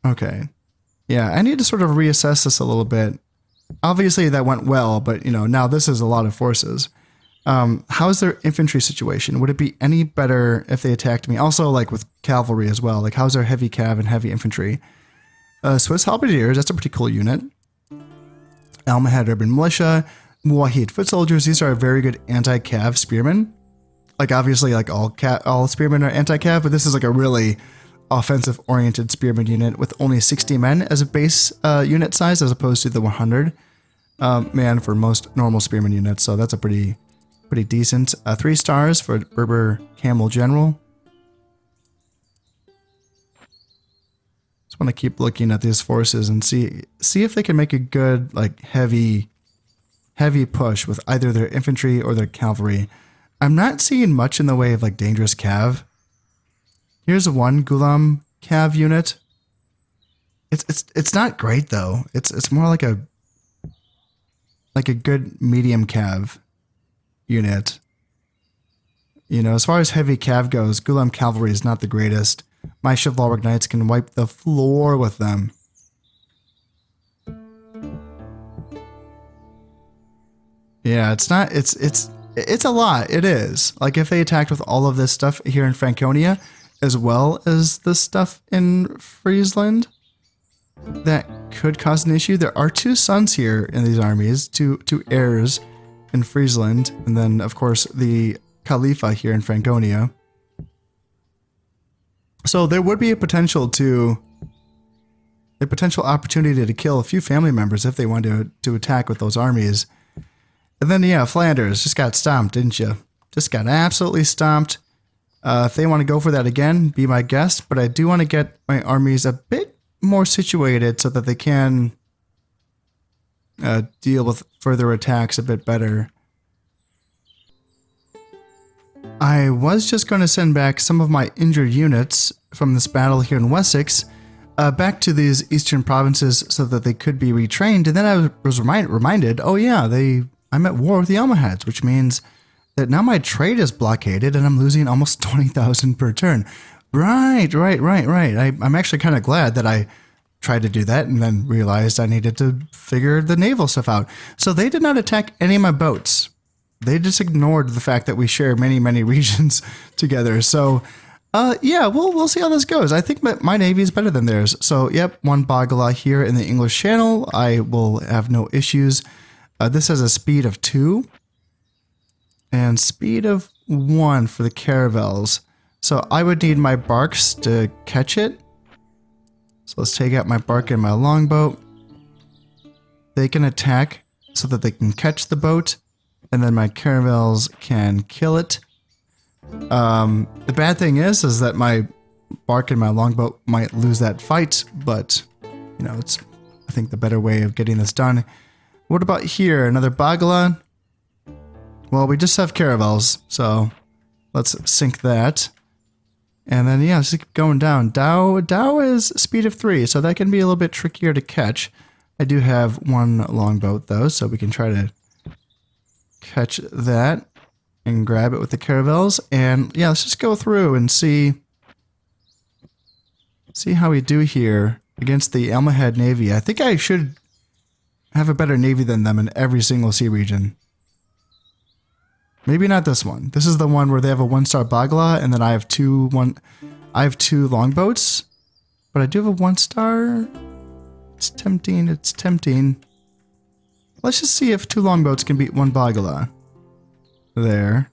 Okay. Yeah, I need to sort of reassess this a little bit. Obviously that went well, but you know, now this is a lot of forces. How's their infantry situation? Would it be any better if they attacked me? Also, like with cavalry as well. Like, how's their heavy cav and heavy infantry? Swiss Halberdiers, that's a pretty cool unit. Almohad Urban Militia, Muwahid Foot Soldiers, these are very good anti-cav spearmen. Like, obviously, like all spearmen are anti-cav, but this is like a really offensive-oriented spearman unit with only 60 men as a base unit size, as opposed to the 100 man for most normal spearman units. So that's a pretty decent. 3 stars for Berber Camel General. Just want to keep looking at these forces and see if they can make a good like heavy push with either their infantry or their cavalry. I'm not seeing much in the way of like dangerous cav. Here's one Ghulam cav unit. It's not great though. It's more like a good medium cav unit. You know, as far as heavy cav goes, Ghulam cavalry is not the greatest. My chivalric knights can wipe the floor with them. Yeah, it's a lot. It is. Like, if they attacked with all of this stuff here in Franconia, as well as the stuff in Friesland, that could cause an issue. There are 2 sons here in these armies, two heirs in Friesland, and then, of course, the Khalifa here in Franconia. So there would be a potential opportunity to kill a few family members if they wanted to attack with those armies. And then, yeah, Flanders just got stomped, didn't you? Just got absolutely stomped. If they want to go for that again, be my guest. But I do want to get my armies a bit more situated so that they can deal with further attacks a bit better. I was just going to send back some of my injured units from this battle here in Wessex back to these eastern provinces so that they could be retrained. And then I was reminded, oh yeah, I'm at war with the Almohads, which means that now my trade is blockaded and I'm losing almost 20,000 per turn. Right. I'm actually kind of glad that I tried to do that and then realized I needed to figure the naval stuff out. So they did not attack any of my boats. They just ignored the fact that we share many, many regions together. So, yeah, we'll see how this goes. I think my navy is better than theirs. So, yep, 1 Bagala here in the English Channel. I will have no issues. This has a speed of 2 and speed of 1 for the caravels. So I would need my barks to catch it. So let's take out my bark and my longboat. They can attack so that they can catch the boat, and then my caravels can kill it. The bad thing is that my bark and my longboat might lose that fight, but you know, it's, I think, the better way of getting this done. What about here? Another Bagala? Well, we just have caravels, so let's sink that. And then, yeah, just keep going down. Dow is speed of 3, so that can be a little bit trickier to catch. I do have 1 longboat, though, so we can try to catch that and grab it with the caravels. And, yeah, let's just go through and see how we do here against the Almohad Navy. I think I should have a better navy than them in every single sea region. Maybe not this one. This is the one where they have a 1-star Bagla, and then I have two longboats, but I do have a 1-star. It's tempting. Let's just see if 2 longboats can beat 1 Bagla. There.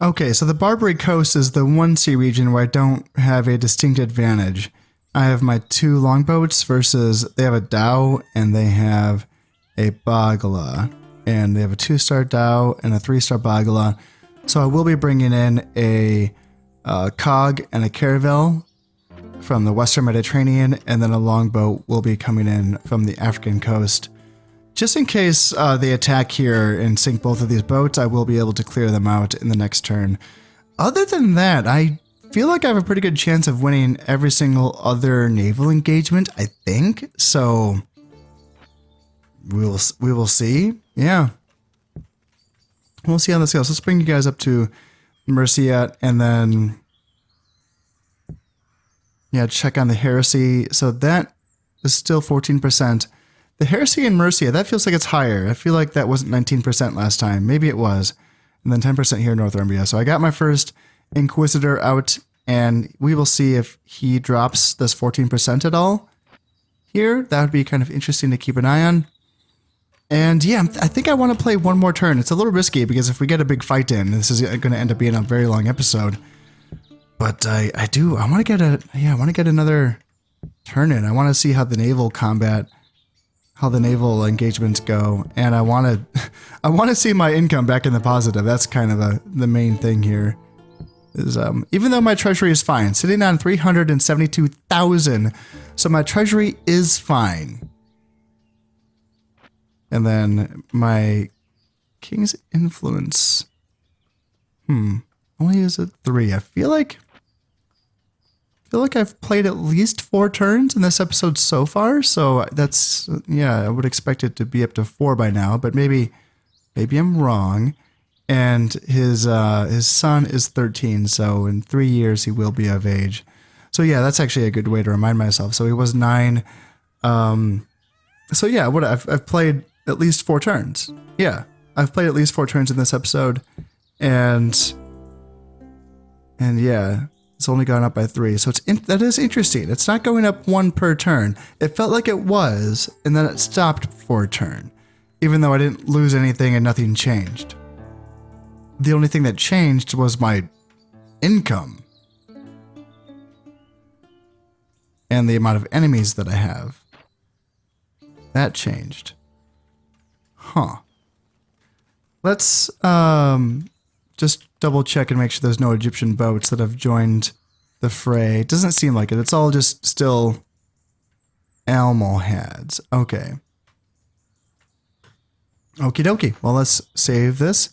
Okay, so the Barbary Coast is the one sea region where I don't have a distinct advantage. I have my 2 longboats versus they have a Dow and they have a Bagla. And they have a 2-star Dow and a 3-star Bagala. So I will be bringing in a Cog and a Caravel from the Western Mediterranean, and then a longboat will be coming in from the African coast. Just in case they attack here and sink both of these boats, I will be able to clear them out in the next turn. Other than that, I feel like I have a pretty good chance of winning every single other naval engagement, I think. So we will see. Yeah. We'll see how this goes. Let's bring you guys up to Mercia and then check on the Heresy. So that is still 14%. The Heresy in Mercia, that feels like it's higher. I feel like that wasn't 19% last time. Maybe it was. And then 10% here in Northumbria. So I got my first Inquisitor out, and we will see if he drops this 14% at all here. That would be kind of interesting to keep an eye on. And yeah, I think I want to play one more turn. It's a little risky because if we get a big fight in, this is going to end up being a very long episode. But I want to get another turn in. I want to see how the naval engagements go, and I want to see my income back in the positive. That's kind of the main thing here. Is even though my treasury is fine, sitting on 372,000, so my treasury is fine. And then my king's influence, only is at 3. I feel like I've played at least 4 turns in this episode so far, so that's, I would expect it to be up to 4 by now, but maybe I'm wrong. And his son is 13, so in 3 years he will be of age. So yeah, that's actually a good way to remind myself. So he was 9. So yeah, I've played at least 4 turns. Yeah, I've played at least 4 turns in this episode, and yeah. It's only gone up by 3, so that is interesting. It's not going up 1 per turn. It felt like it was, and then it stopped for a turn, even though I didn't lose anything and nothing changed. The only thing that changed was my income and the amount of enemies that I have. That changed. Huh. Let's just double check and make sure there's no Egyptian boats that have joined the fray. It doesn't seem like it. It's all just still Almohads. Okay. Okie dokie. Well, let's save this.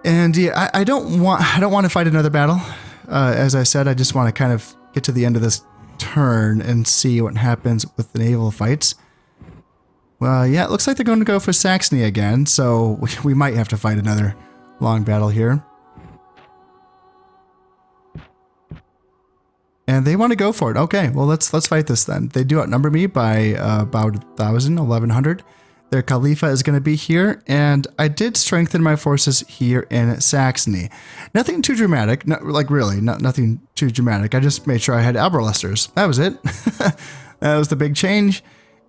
And yeah, I don't want to fight another battle. As I said, I just want to kind of get to the end of this turn and see what happens with the naval fights. Well, yeah, it looks like they're going to go for Saxony again, so we might have to fight another long battle here. And they want to go for it. Okay, well, let's fight this then. They do outnumber me by about 1,000, 1,100. Their Khalifa is going to be here, and I did strengthen my forces here in Saxony. Nothing too dramatic, nothing too dramatic. I just made sure I had Alberlesters. That was it. That was the big change.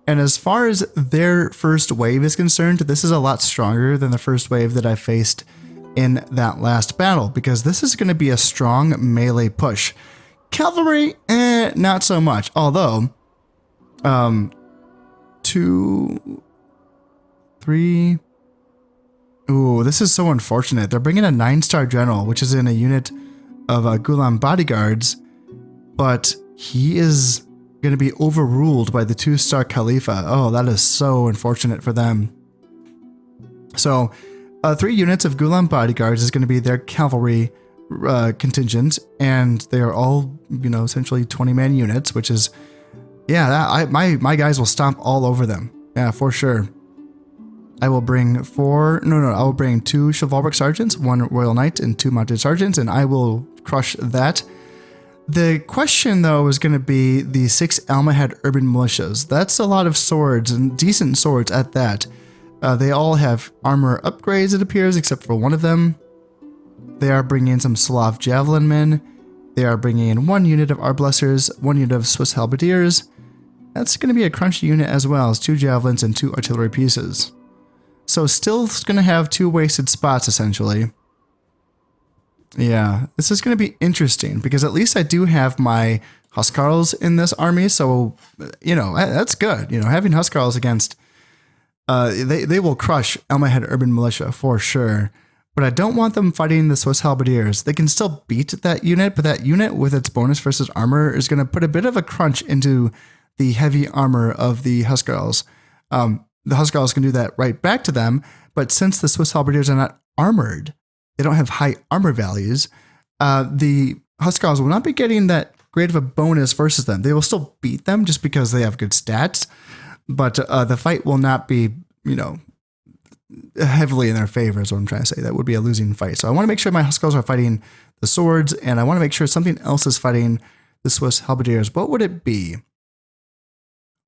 And as far as their first wave is concerned, this is a lot stronger than the first wave that I faced in that last battle, because this is going to be a strong melee push. Cavalry, not so much. Although, 2, 3. Ooh, this is so unfortunate. They're bringing a 9-star general, which is in a unit of Gulam bodyguards, but he is going to be overruled by the 2-star Khalifa. Oh, that is so unfortunate for them. So, 3 units of Gulam bodyguards is going to be their cavalry contingent, and they are all, essentially 20-man units, which is, yeah, my guys will stomp all over them. Yeah, for sure. I will bring I will bring 2 chivalric sergeants, 1 royal knight, and 2 mounted sergeants, and I will crush that. The question, though, is going to be the 6 Almohad urban militias. That's a lot of swords, and decent swords at that. They all have armor upgrades, it appears, except for one of them. They are bringing some Slav javelin men. They are bringing in 1 unit of arbalesters, 1 unit of Swiss halberdiers. That's going to be a crunchy unit as well as 2 javelins and 2 artillery pieces. So still going to have 2 wasted spots, essentially. Yeah, this is going to be interesting, because at least I do have my Huscarls in this army, so, that's good. Having Huscarls against, they will crush Almohad urban militia for sure. but I don't want them fighting the Swiss Halberdiers. They can still beat that unit, but that unit with its bonus versus armor is going to put a bit of a crunch into the heavy armor of the Huskarls. The Huskarls can do that right back to them, but since the Swiss Halberdiers are not armored, they don't have high armor values, the Huskarls will not be getting that great of a bonus versus them. They will still beat them just because they have good stats, but the fight will not be, heavily in their favor is what I'm trying to say. That would be a losing fight. So I want to make sure my Huskarls are fighting the swords, and I want to make sure something else is fighting the Swiss Halberdiers. What would it be?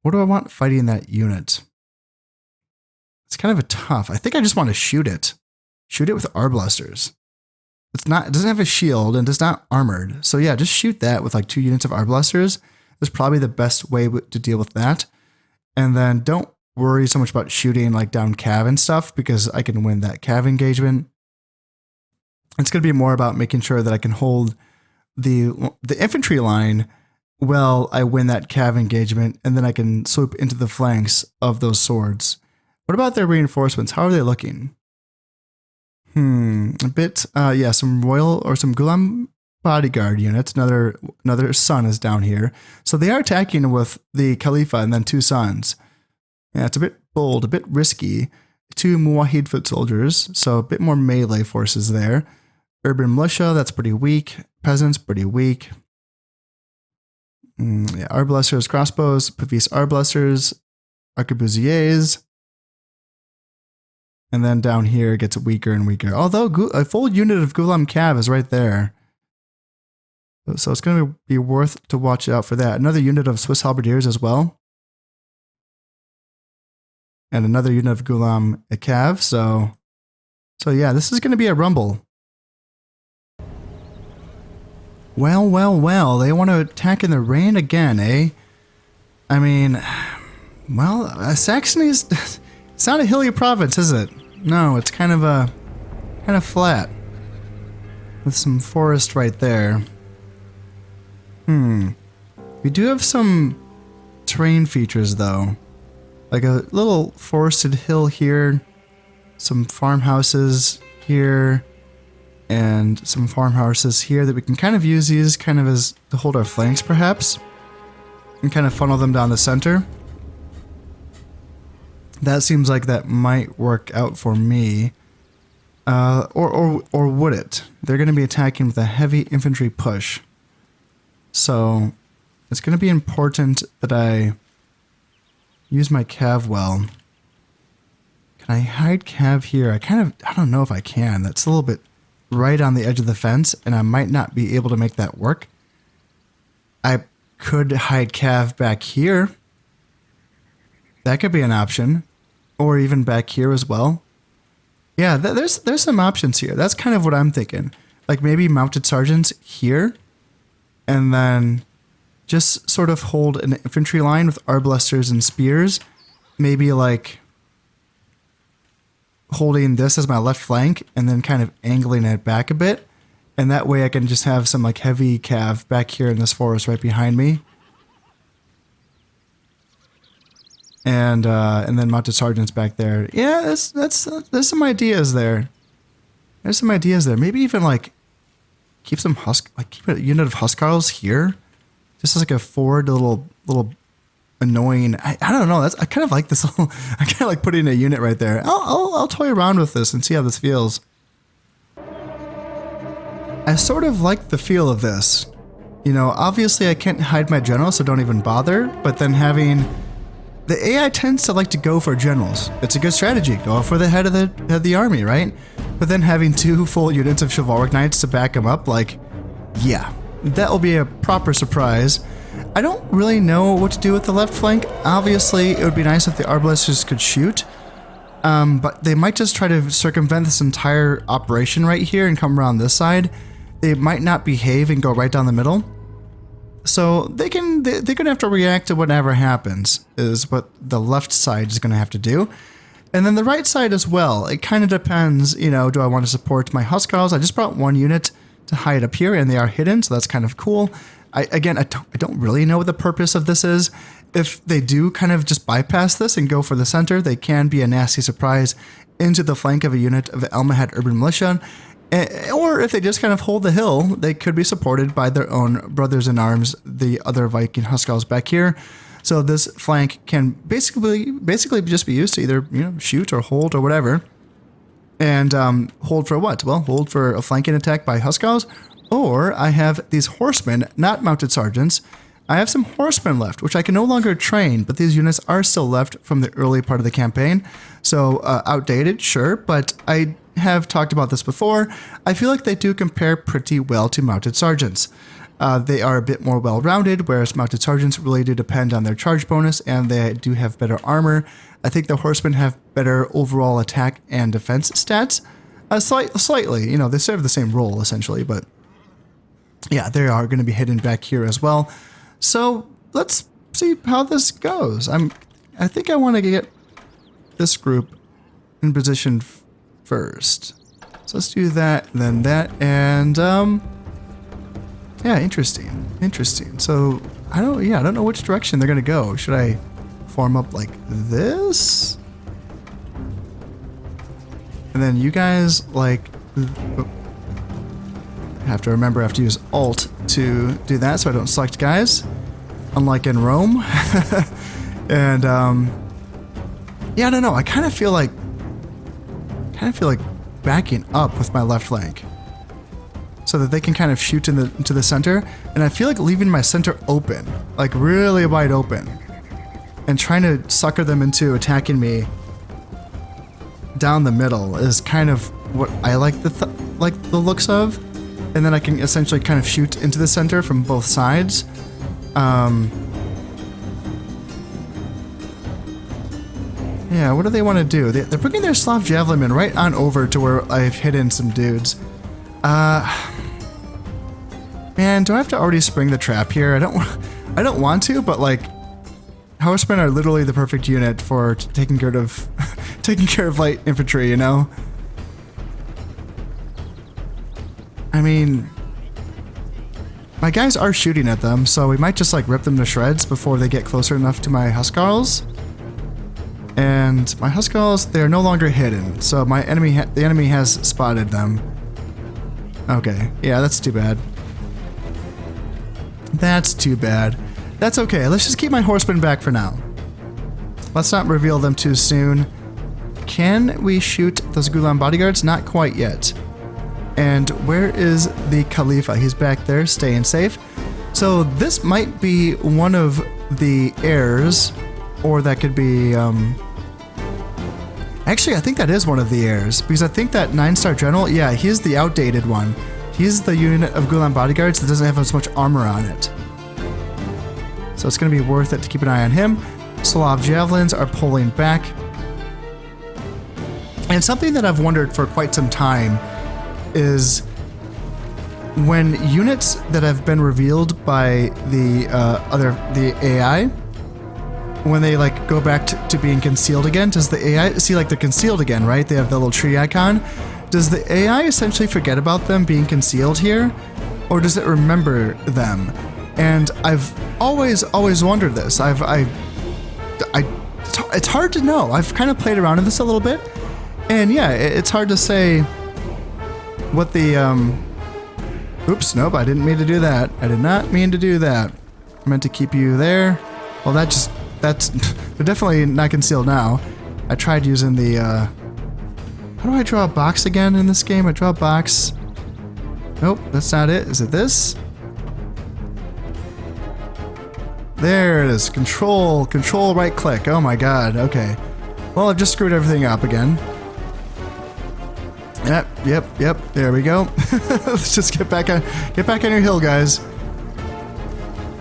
What do I want fighting that unit? It's kind of a tough. I think I just want to shoot it. Shoot it with Arblasters. It doesn't have a shield and it's not armored. So yeah, just shoot that with like 2 units of Arblasters. That's probably the best way to deal with that. And then don't worry so much about shooting like down cav and stuff because I can win that cav engagement. It's going to be more about making sure that I can hold the infantry line while I win that cav engagement, and then I can swoop into the flanks of those swords. What about their reinforcements? How are they looking? A bit, some royal or some Gulam bodyguard units. Another son is down here. So they are attacking with the Khalifa and then 2 sons. Yeah, it's a bit bold, a bit risky. 2 Muwahid foot soldiers, so a bit more melee forces there. Urban militia, that's pretty weak. Peasants, pretty weak. Arblasters, crossbows, Pavis Arblasters, Arquebusiers. And then down here it gets weaker and weaker. Although a full unit of Gulam Cav is right there. So it's going to be worth to watch out for that. Another unit of Swiss Halberdiers as well. And another unit of Gulam Cav. So yeah, this is going to be a rumble. Well, they want to attack in the rain again, eh? I mean, well, Saxony's, it's not a hilly province, is it? No, it's kind of flat. With some forest right there. We do have some terrain features though. Like a little forested hill here, some farmhouses here, and some farmhouses here that we can kind of use these kind of as to hold our flanks perhaps, and kind of funnel them down the center. That seems like that might work out for me. Or would it? They're going to be attacking with a heavy infantry push. So it's going to be important that I use my cav well. Can I hide cav here? I don't know if I can. That's a little bit right on the edge of the fence, and I might not be able to make that work. I could hide cav back here. That could be an option. Or even back here as well. Yeah, there's some options here. That's kind of what I'm thinking. Like maybe mounted sergeants here, and then just sort of hold an infantry line with arbalesters and spears. Maybe like holding this as my left flank and then kind of angling it back a bit. And that way I can just have some like heavy cav back here in this forest right behind me. And then mounted sergeants back there. Yeah, there's some ideas there. There's some ideas there. Maybe even like keep a unit of Huskarls here, just as like a forward little annoying. I don't know. I kind of like this. I kind of like putting a unit right there. I'll toy around with this and see how this feels. I sort of like the feel of this. Obviously I can't hide my general, so don't even bother. But then having the AI tends to like to go for generals. It's a good strategy. Go for the head of the army, right? But then having 2 full units of chivalric knights to back them up, like, yeah, that will be a proper surprise. I don't really know what to do with the left flank. Obviously, it would be nice if the arbalesters could shoot, but they might just try to circumvent this entire operation right here and come around this side. They might not behave and go right down the middle. So they're going to have to react to whatever happens, is what the left side is going to have to do. And then the right side as well. It kind of depends, do I want to support my Huskarls? I just brought 1 unit to hide up here, and they are hidden, so that's kind of cool. I don't really know what the purpose of this is. If they do kind of just bypass this and go for the center, they can be a nasty surprise into the flank of a unit of Almohad urban militia, or if they just kind of hold the hill, they could be supported by their own brothers in arms, the other Viking Huskarls back here. So this flank can basically just be used to either shoot or hold or whatever. And hold for what? Well, hold for a flanking attack by Huskarls, or I have these horsemen, not mounted sergeants. I have some horsemen left, which I can no longer train, but these units are still left from the early part of the campaign. So outdated, sure, but I have talked about this before. I feel like they do compare pretty well to mounted sergeants. They are a bit more well-rounded, whereas mounted sergeants really do depend on their charge bonus, and they do have better armor. I think the horsemen have better overall attack and defense stats. Slightly, they serve the same role, essentially, but yeah, they are going to be hidden back here as well. So let's see how this goes. I think I want to get this group in position first. So let's do that, then that, and yeah, interesting. So I don't know which direction they're gonna go. Should I form up like this? And then you guys like have to remember I have to use Alt to do that so I don't select guys, unlike in Rome. And yeah, I don't know. I kind of feel like backing up with my left flank so that they can kind of shoot into the center, and I feel like leaving my center open, like really wide open, and trying to sucker them into attacking me down the middle is kind of what I like the looks of. And then I can essentially kind of shoot into the center from both sides. Yeah, what do they want to do? They're bringing their Slav Javelin right on over to where I've hidden some dudes. Man, do I have to already spring the trap here? I don't want to, but like, horsemen are literally the perfect unit for taking care of light infantry, I mean, my guys are shooting at them, so we might just like rip them to shreds before they get closer enough to my Huskarls. And my Huskarls, they are no longer hidden, so the enemy has spotted them. Okay, yeah, that's too bad. That's too bad. That's okay, let's just keep my horsemen back for now. Let's not reveal them too soon. Can we shoot those Gulam bodyguards? Not quite yet. And where is the Khalifa? He's back there, staying safe. So this might be one of the heirs, or that could be, actually, I think that is one of the heirs, because I think that 9-star general, yeah, he's the outdated one. He's the unit of Gulam bodyguards that doesn't have as much armor on it. So it's going to be worth it to keep an eye on him. Slav javelins are pulling back. And something that I've wondered for quite some time is when units that have been revealed by the AI, when they like go back to being concealed again, does the AI see like they're concealed again, right? They have the little tree icon. Does the AI essentially forget about them being concealed here, or does it remember them? And I've always wondered this. It's hard to know. I've kind of played around with this a little bit, and yeah, it's hard to say what the oops, nope, I didn't mean to do that. I did not mean to do that. I meant to keep you there. Well, that's they're definitely not concealed now. I tried using the how do I draw a box again in this game? I draw a box. Nope, that's not it. Is it this? There it is. Control right click. Oh my god. Okay. Well, I've just screwed everything up again. Yep. There we go. Let's just get back on your hill, guys.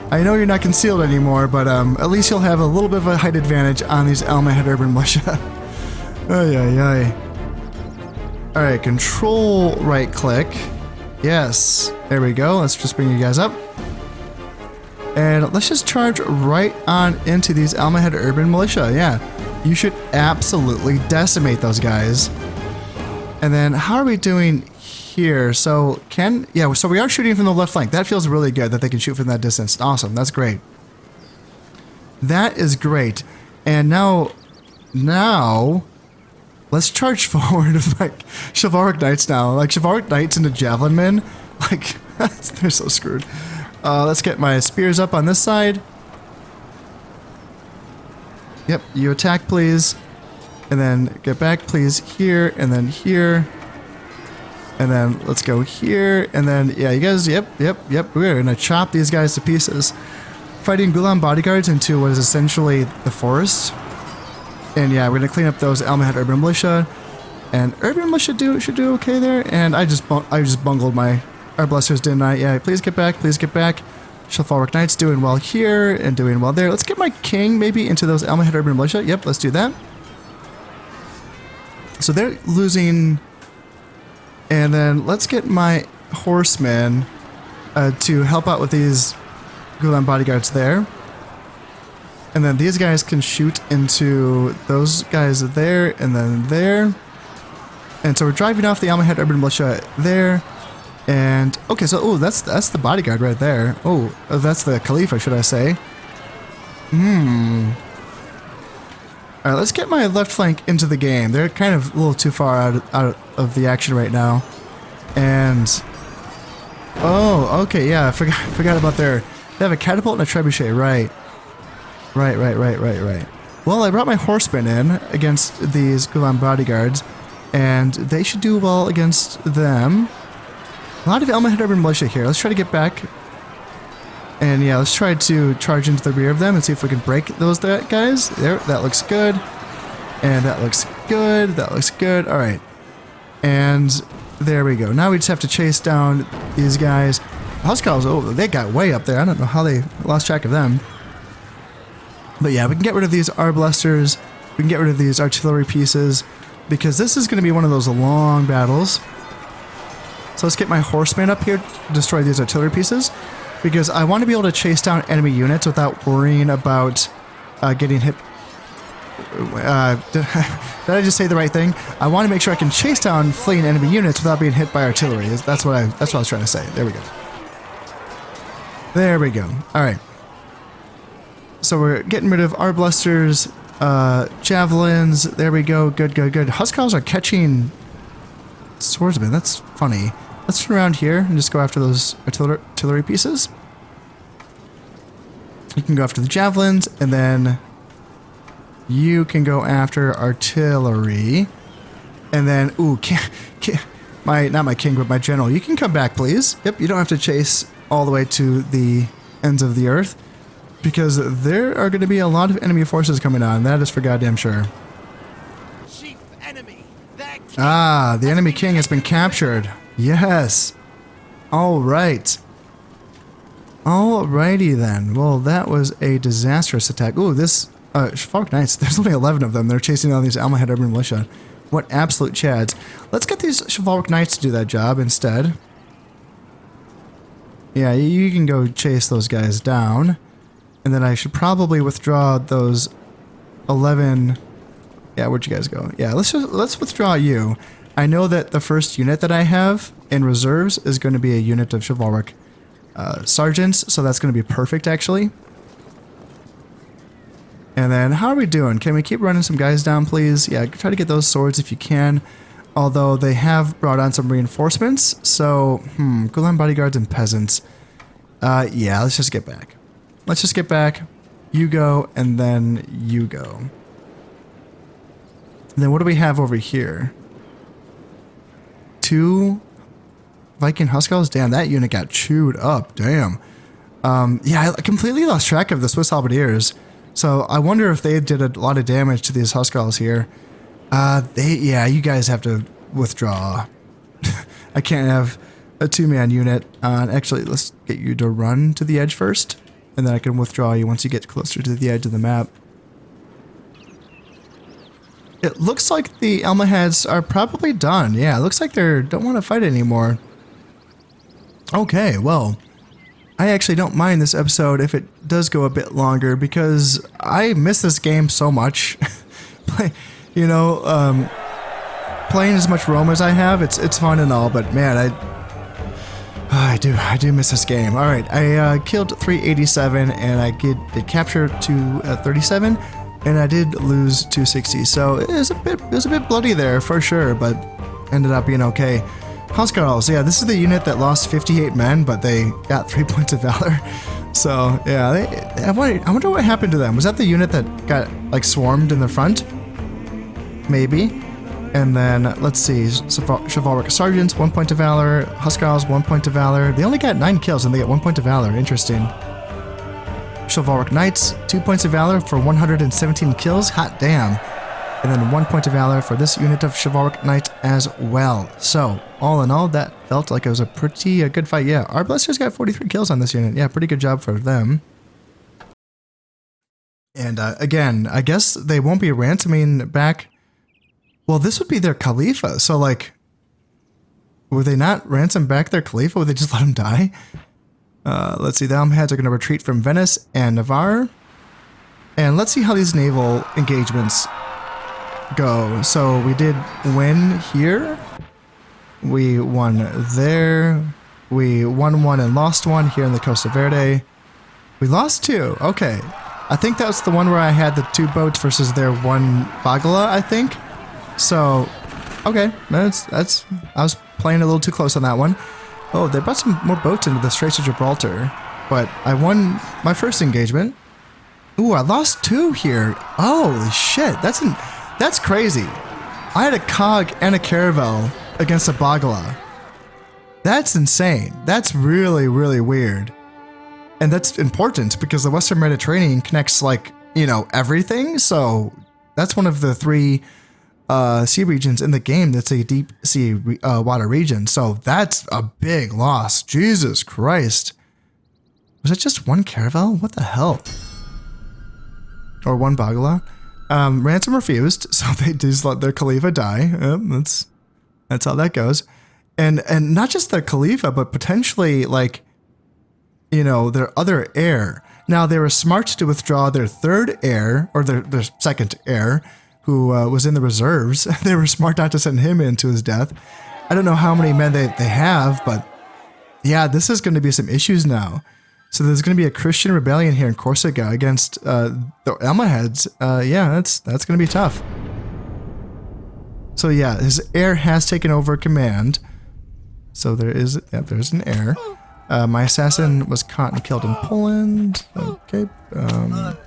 I know you're not concealed anymore, but at least you'll have a little bit of a height advantage on these Almohad urban militia. Ay. Alright, control right click. Yes. There we go. Let's just bring you guys up. And let's just charge right on into these Almohad urban militia. Yeah. You should absolutely decimate those guys. And then how are we doing here? So so we are shooting from the left flank. That feels really good that they can shoot from that distance. Awesome. That's great. That is great. And now let's charge forward with like chivalric knights now. Like chivalric knights into javelin men. Like they're so screwed. Let's get my spears up on this side. Yep, you attack please. And then get back please here and then here. And then let's go here. And then, yeah, you guys, yep. We're gonna chop these guys to pieces. Fighting Gulam bodyguards into what is essentially the forest. And yeah, we're gonna clean up those Almohad urban militia. And urban militia should do okay there. And I just bungled my arbalesters, didn't I? Yeah, please get back, please get back. Chivalric Knights doing well here and doing well there. Let's get my king maybe into those Almohad urban militia. Yep, let's do that. So they're losing. And then let's get my horsemen to help out with these Gulam bodyguards there. And then these guys can shoot into those guys there and then there. And so we're driving off the Almohad urban militia there. And okay, so oh, that's the bodyguard right there. Oh, that's the Khalifa, should I say? All right, let's get my left flank into the game. They're kind of a little too far out of the action right now. And oh, okay, yeah, I forgot about they have a catapult and a trebuchet, right. Well, I brought my horsemen in against these Gulam bodyguards, and they should do well against them. A lot of Almohad urban militia here. Let's try to get back. And yeah, let's try to charge into the rear of them and see if we can break those guys. There, that looks good. And that looks good. That looks good. All right. And there we go. Now we just have to chase down these guys. Housecows, oh, they got way up there. I don't know how they lost track of them. But yeah, we can get rid of these arbalesters. We can get rid of these artillery pieces. Because this is going to be one of those long battles. So let's get my horseman up here to destroy these artillery pieces. Because I want to be able to chase down enemy units without worrying about getting hit. Did I just say the right thing? I want to make sure I can chase down fleeing enemy units without being hit by artillery. That's what I was trying to say. There we go. There we go. All right. So we're getting rid of arbalesters, javelins. There we go. Good. Huskarls are catching swordsmen. That's funny. Let's turn around here and just go after those artillery pieces. You can go after the javelins, and then you can go after artillery. And then, ooh, not my king, but my general. You can come back, please. Yep, you don't have to chase all the way to the ends of the earth, because there are going to be a lot of enemy forces coming on. That is for goddamn sure. Chief enemy. Ah, the enemy king has been captured. Yes. All right. Alrighty then. Well, that was a disastrous attack. Ooh, this Chivalric Knights, there's only 11 of them. They're chasing down these Almohad urban militia. What absolute chads. Let's get these Chivalric Knights to do that job instead. Yeah, you can go chase those guys down. And then I should probably withdraw those 11... Yeah, where'd you guys go? Yeah, let's withdraw you. I know that the first unit that I have in reserves is going to be a unit of chivalric sergeants, so that's going to be perfect, actually. And then, how are we doing? Can we keep running some guys down, please? Yeah, try to get those swords if you can. Although they have brought on some reinforcements, so, Gulam bodyguards and peasants. Yeah, let's just get back. Let's just get back. You go, and then you go. And then what do we have over here? 2 Viking Huskarls? Damn, that unit got chewed up. Damn. Yeah, I completely lost track of the Swiss Halberdiers. So I wonder if they did a lot of damage to these Huskarls here. Yeah, you guys have to withdraw. I can't have a 2-man unit. Actually, let's get you to run to the edge first. And then I can withdraw you once you get closer to the edge of the map. It looks like the Almohads are probably done. Yeah, it looks like they don't want to fight anymore. Okay, well, I actually don't mind this episode if it does go a bit longer, because I miss this game so much. You know, playing as much Rome as I have, it's fun and all, but man, I do miss this game. All right, I killed 387 and I did capture to 37. And I did lose 260, so it was a bit bloody there for sure, but ended up being okay. Huskarls, yeah, this is the unit that lost 58 men, but they got 3 points of valor. So yeah, I wonder what happened to them. Was that the unit that got like swarmed in the front? Maybe. And then let's see, Chivalric Sergeants, 1 point of valor. Huskarls, 1 point of valor. They only got 9 kills and they get 1 point of valor. Interesting. Chivalric Knights, 2 points of valor for 117 kills. Hot damn. And then 1 point of valor for this unit of Chivalric Knight as well. So, all in all, that felt like it was a pretty good fight. Yeah, our Blasters got 43 kills on this unit. Yeah, pretty good job for them. And again, I guess they won't be ransoming back. Well, this would be their Khalifa. So, like, would they not ransom back their Khalifa? Would they just let him die? Let's see, the Almohads are going to retreat from Venice and Navarre. And let's see how these naval engagements go. So we did win here. We won there. We won 1 and lost 1 here in the Costa Verde. We lost 2. Okay. I think that was the one where I had the 2 boats versus their 1 Bagala, I think. So, okay. I was playing a little too close on that one. Oh, they brought some more boats into the Straits of Gibraltar, but I won my first engagement. Ooh, I lost 2 here. Holy shit, that's crazy. I had a cog and a caravel against a Bagala. That's insane. That's really, really weird. And that's important because the Western Mediterranean connects, like, you know, everything. So that's one of the 3 sea regions in the game that's a deep sea water region. So that's a big loss. Jesus Christ. Was it just 1 caravel? What the hell? Or 1 Bagala? Ransom refused, so they just let their Khalifa die. That's how that goes. And not just their Khalifa, but potentially, like, you know, their other heir. Now, they were smart to withdraw their 3rd heir, or their 2nd heir, who was in the reserves. They were smart not to send him into his death. I don't know how many men they have, but yeah, this is going to be some issues now. So there's going to be a Christian rebellion here in Corsica against the Almohads. Yeah, that's going to be tough. So yeah, his heir has taken over command. So there's an heir. My assassin was caught and killed in Poland. Okay,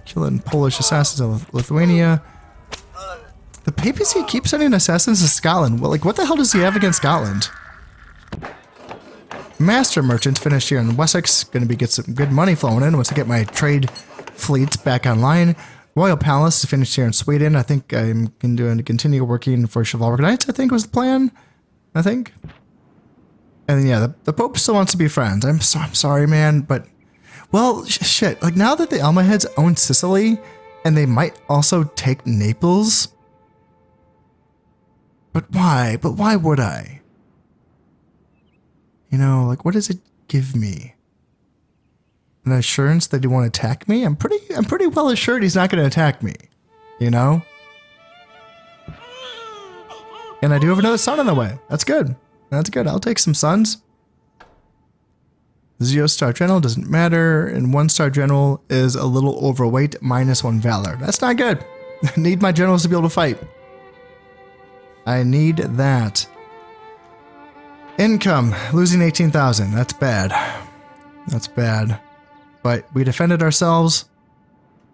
killing Polish assassins in Lithuania. The papacy keeps sending assassins to Scotland. Well, like, what the hell does he have against Scotland? Master merchant finished here in Wessex. Gonna get some good money flowing in once I get my trade fleet back online. Royal Palace is finished here in Sweden. I think I'm going to continue working for Chivalric Knights, I think was the plan. I think. And then, yeah, the Pope still wants to be friends. I'm sorry, man, but... Well, shit. Like, now that the Almohads own Sicily, and they might also take Naples... But why? But why would I? You know, like, what does it give me? An assurance that he won't attack me? I'm pretty well assured he's not going to attack me. You know? And I do have another son on the way. That's good. That's good. I'll take some sons. 0-star general doesn't matter. And 1-star general is a little overweight, -1 valor. That's not good. I need my generals to be able to fight. I need that. Income, losing 18,000. That's bad. That's bad. But we defended ourselves,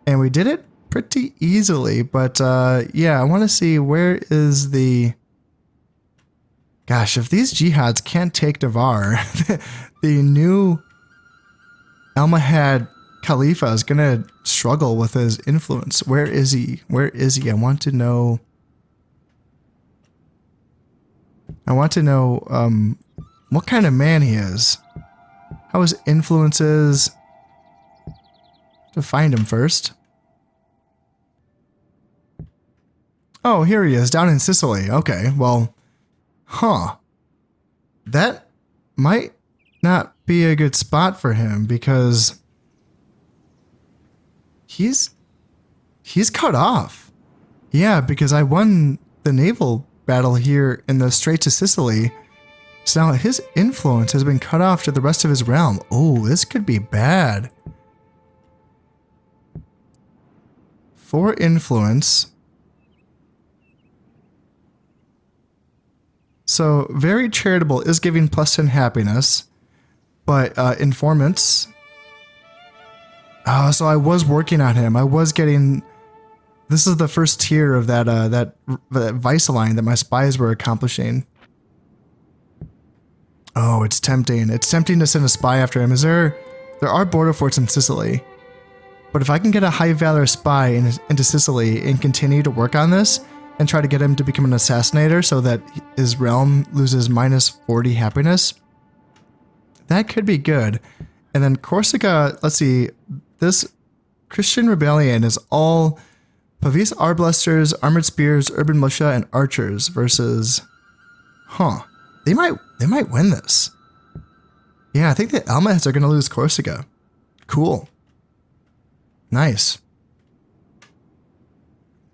and we did it pretty easily. But yeah, I want to see where is the... Gosh, if these jihads can't take Navarre, the new Almohad Khalifa is going to struggle with his influence. Where is he? Where is he? I want to know... what kind of man he is. How his influence is. To find him first. Oh, here he is, down in Sicily. Okay, well, huh. That might not be a good spot for him because he's cut off. Yeah, because I won the naval battle here in the Straits of Sicily. So now his influence has been cut off to the rest of his realm. Oh, this could be bad. 4 influence. So very charitable is giving plus 10 happiness, but informants. Oh, so I was working on him. I was getting. This is the first tier of that vice line that my spies were accomplishing. Oh, it's tempting. It's tempting to send a spy after him. There are border forts in Sicily. But if I can get a high valor spy into Sicily and continue to work on this and try to get him to become an assassinator so that his realm loses minus 40 happiness, that could be good. And then Corsica, let's see, this Christian rebellion is all Pavis Arbalesters, Armored Spears, Urban Militia, and Archers versus... They might win this. Yeah, I think the Almohads are going to lose Corsica. Cool. Nice.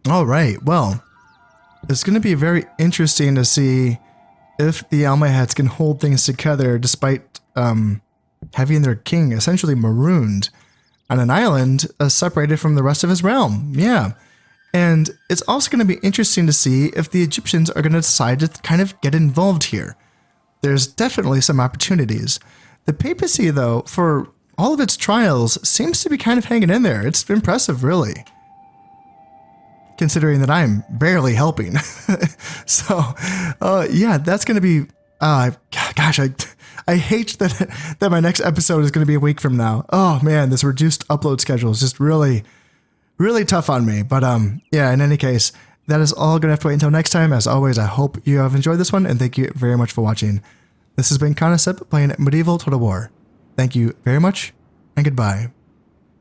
All right, well, it's going to be very interesting to see if the Almohads can hold things together despite having their king essentially marooned on an island separated from the rest of his realm. Yeah. And it's also going to be interesting to see if the Egyptians are going to decide to kind of get involved here. There's definitely some opportunities. The papacy, though, for all of its trials, seems to be kind of hanging in there. It's impressive, really. Considering that I'm barely helping. So, yeah, that's going to be... gosh, I hate that my next episode is going to be a week from now. Oh, man, this reduced upload schedule is just really tough on me. But yeah, in any case, that is all going to have to wait until next time. As always, I hope you have enjoyed this one, and thank you very much for watching. This has been Concept playing Medieval Total War. Thank you very much, and goodbye.